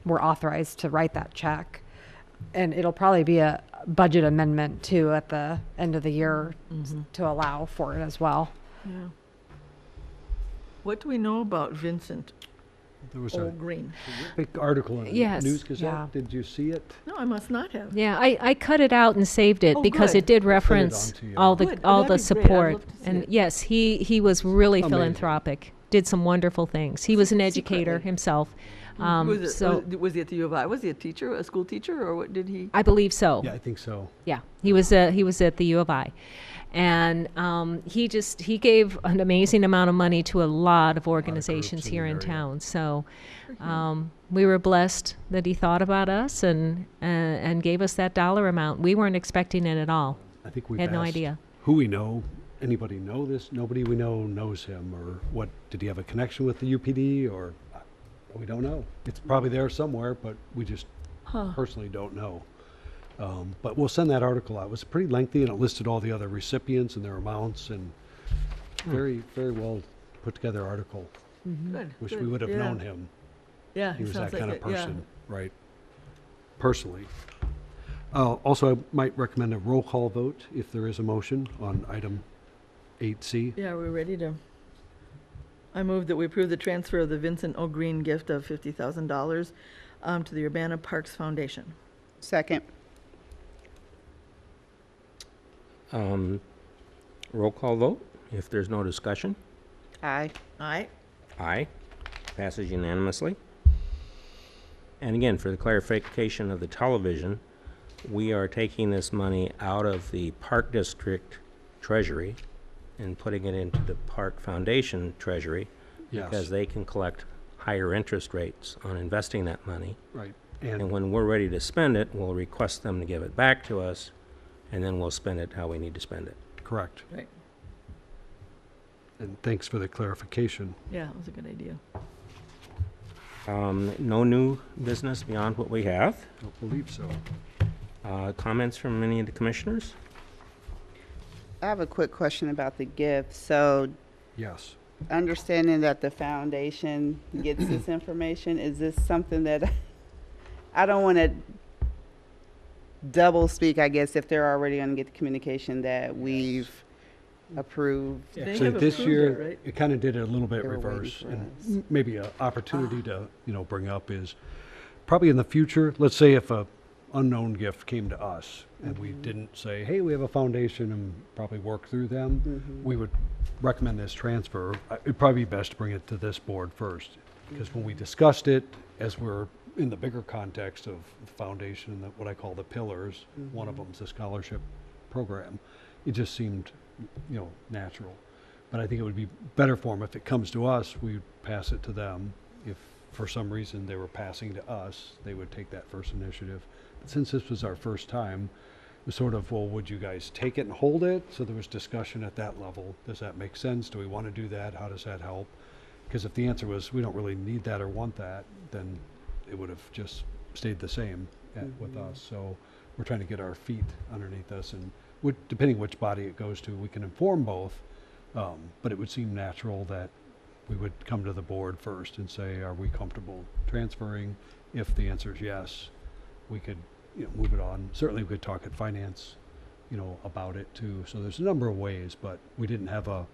we're authorized to write that check. And it'll probably be a budget amendment too at the end of the year to allow for it as well. Yeah. What do we know about Vincent There was O. a Green? big article in the Yes. News Gazette. Yeah. Did you see it? No, I must not have. Yeah, I cut it out and saved it Oh, because good. it did reference on to you. all Good. the Oh, that'd be great. I'd support. love to see And it. yes, he was really Amazing. philanthropic. Did some wonderful things. He was an educator Secretly. himself. Was he at the U of I? Was he a teacher, a school teacher, or what did he? I believe so. Yeah, I think so. Yeah, he was at the U of I, and he gave an amazing amount of money to a lot of organizations groups in here the in area. town. So we were blessed that he thought about us and gave us that dollar amount. We weren't expecting it at all. I think we've Had no asked idea. who we know. Anybody know this? Nobody we know knows him, or what? Did he have a connection with the UPD, or we don't know. It's probably there somewhere, but we just personally don't know. But we'll send that article out. It was pretty lengthy, and it listed all the other recipients and their amounts, and very, very well put together article. Good. Wish good. we would have Yeah. known him. Yeah, He was that sounds kind like of it, yeah. person, right? Personally. Also, I might recommend a roll call vote if there is a motion on item 8C. Yeah, we're ready to. I move that we approve the transfer of the Vincent O. Green gift of $50,000 to the Urbana Parks Foundation. Second. Roll call vote, if there's no discussion. Aye. Aye. Aye. Passes unanimously. And again, for the clarification of the television, we are taking this money out of the Park District Treasury and putting it into the Park Foundation Treasury Yes, because they can collect higher interest rates on investing that money. right. And And when we're ready to spend it, we'll request them to give it back to us, and then we'll spend it how we need to spend it. correct. Right. And thanks for the clarification. Yeah, that was a good idea. No new business beyond what we have. Don't believe so. Comments from any of the commissioners? I have a quick question about the gift. So Yes. Understanding that the foundation gets this information, is this something that, I don't want to double speak, I guess, if they're already going to get the communication that we've approved. They Actually, have this approved year, it, right? it kind of did it a little bit They were waiting reverse. for And us. maybe an opportunity to, bring up is, probably in the future, let's say if a unknown gift came to us and we didn't say, hey, we have a foundation, and probably work through them, we would recommend this transfer. It'd probably be best to bring it to this board first, because when we discussed it, as we're in the bigger context of the foundation and what I call the pillars, one of them's a scholarship program, it just seemed, natural. But I think it would be better for them if it comes to us, we would pass it to them. If for some reason they were passing to us, they would take that first initiative. But since this was our first time, it was sort of, well, would you guys take it and hold it? So there was discussion at that level. Does that make sense? Do we want to do that? How does that help? Because if the answer was, we don't really need that or want that, then it would have just stayed the same with us. So we're trying to get our feet underneath us, and depending which body it goes to, we can inform both. But it would seem natural that we would come to the board first and say, are we comfortable transferring? If the answer is yes, we could move it on. Certainly we could talk at finance, about it too. So there's a number of ways, but we didn't have a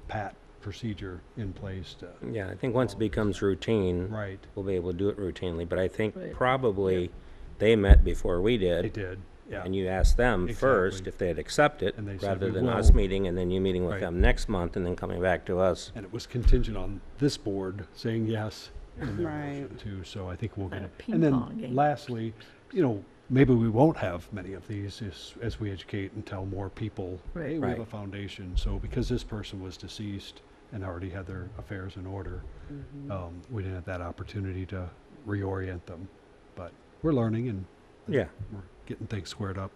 pat procedure in place to. Yeah, I think once it becomes routine, Right. we'll be able to do it routinely. But I think Right. probably they met before we They did. did, yeah. And you asked them first Exactly. if they'd accept it, And they said, rather "We than will." us meeting and then you meeting with Right. them next month and then coming back to us. And it was contingent on this board saying yes. in their Right. motion too, so I think we'll get Like a it. ping And then pong game. lastly, maybe we won't have many of these as we educate and tell more people, Right. hey, we have a Right. foundation. So because this person was deceased and already had their affairs in order, we didn't have that opportunity to reorient them. But we're learning, and Yeah. we're getting things squared up.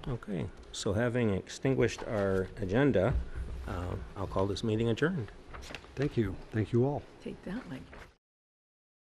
Okay, so having extinguished our agenda, I'll call this meeting adjourned. Thank you. Thank you all. Take that, Mike.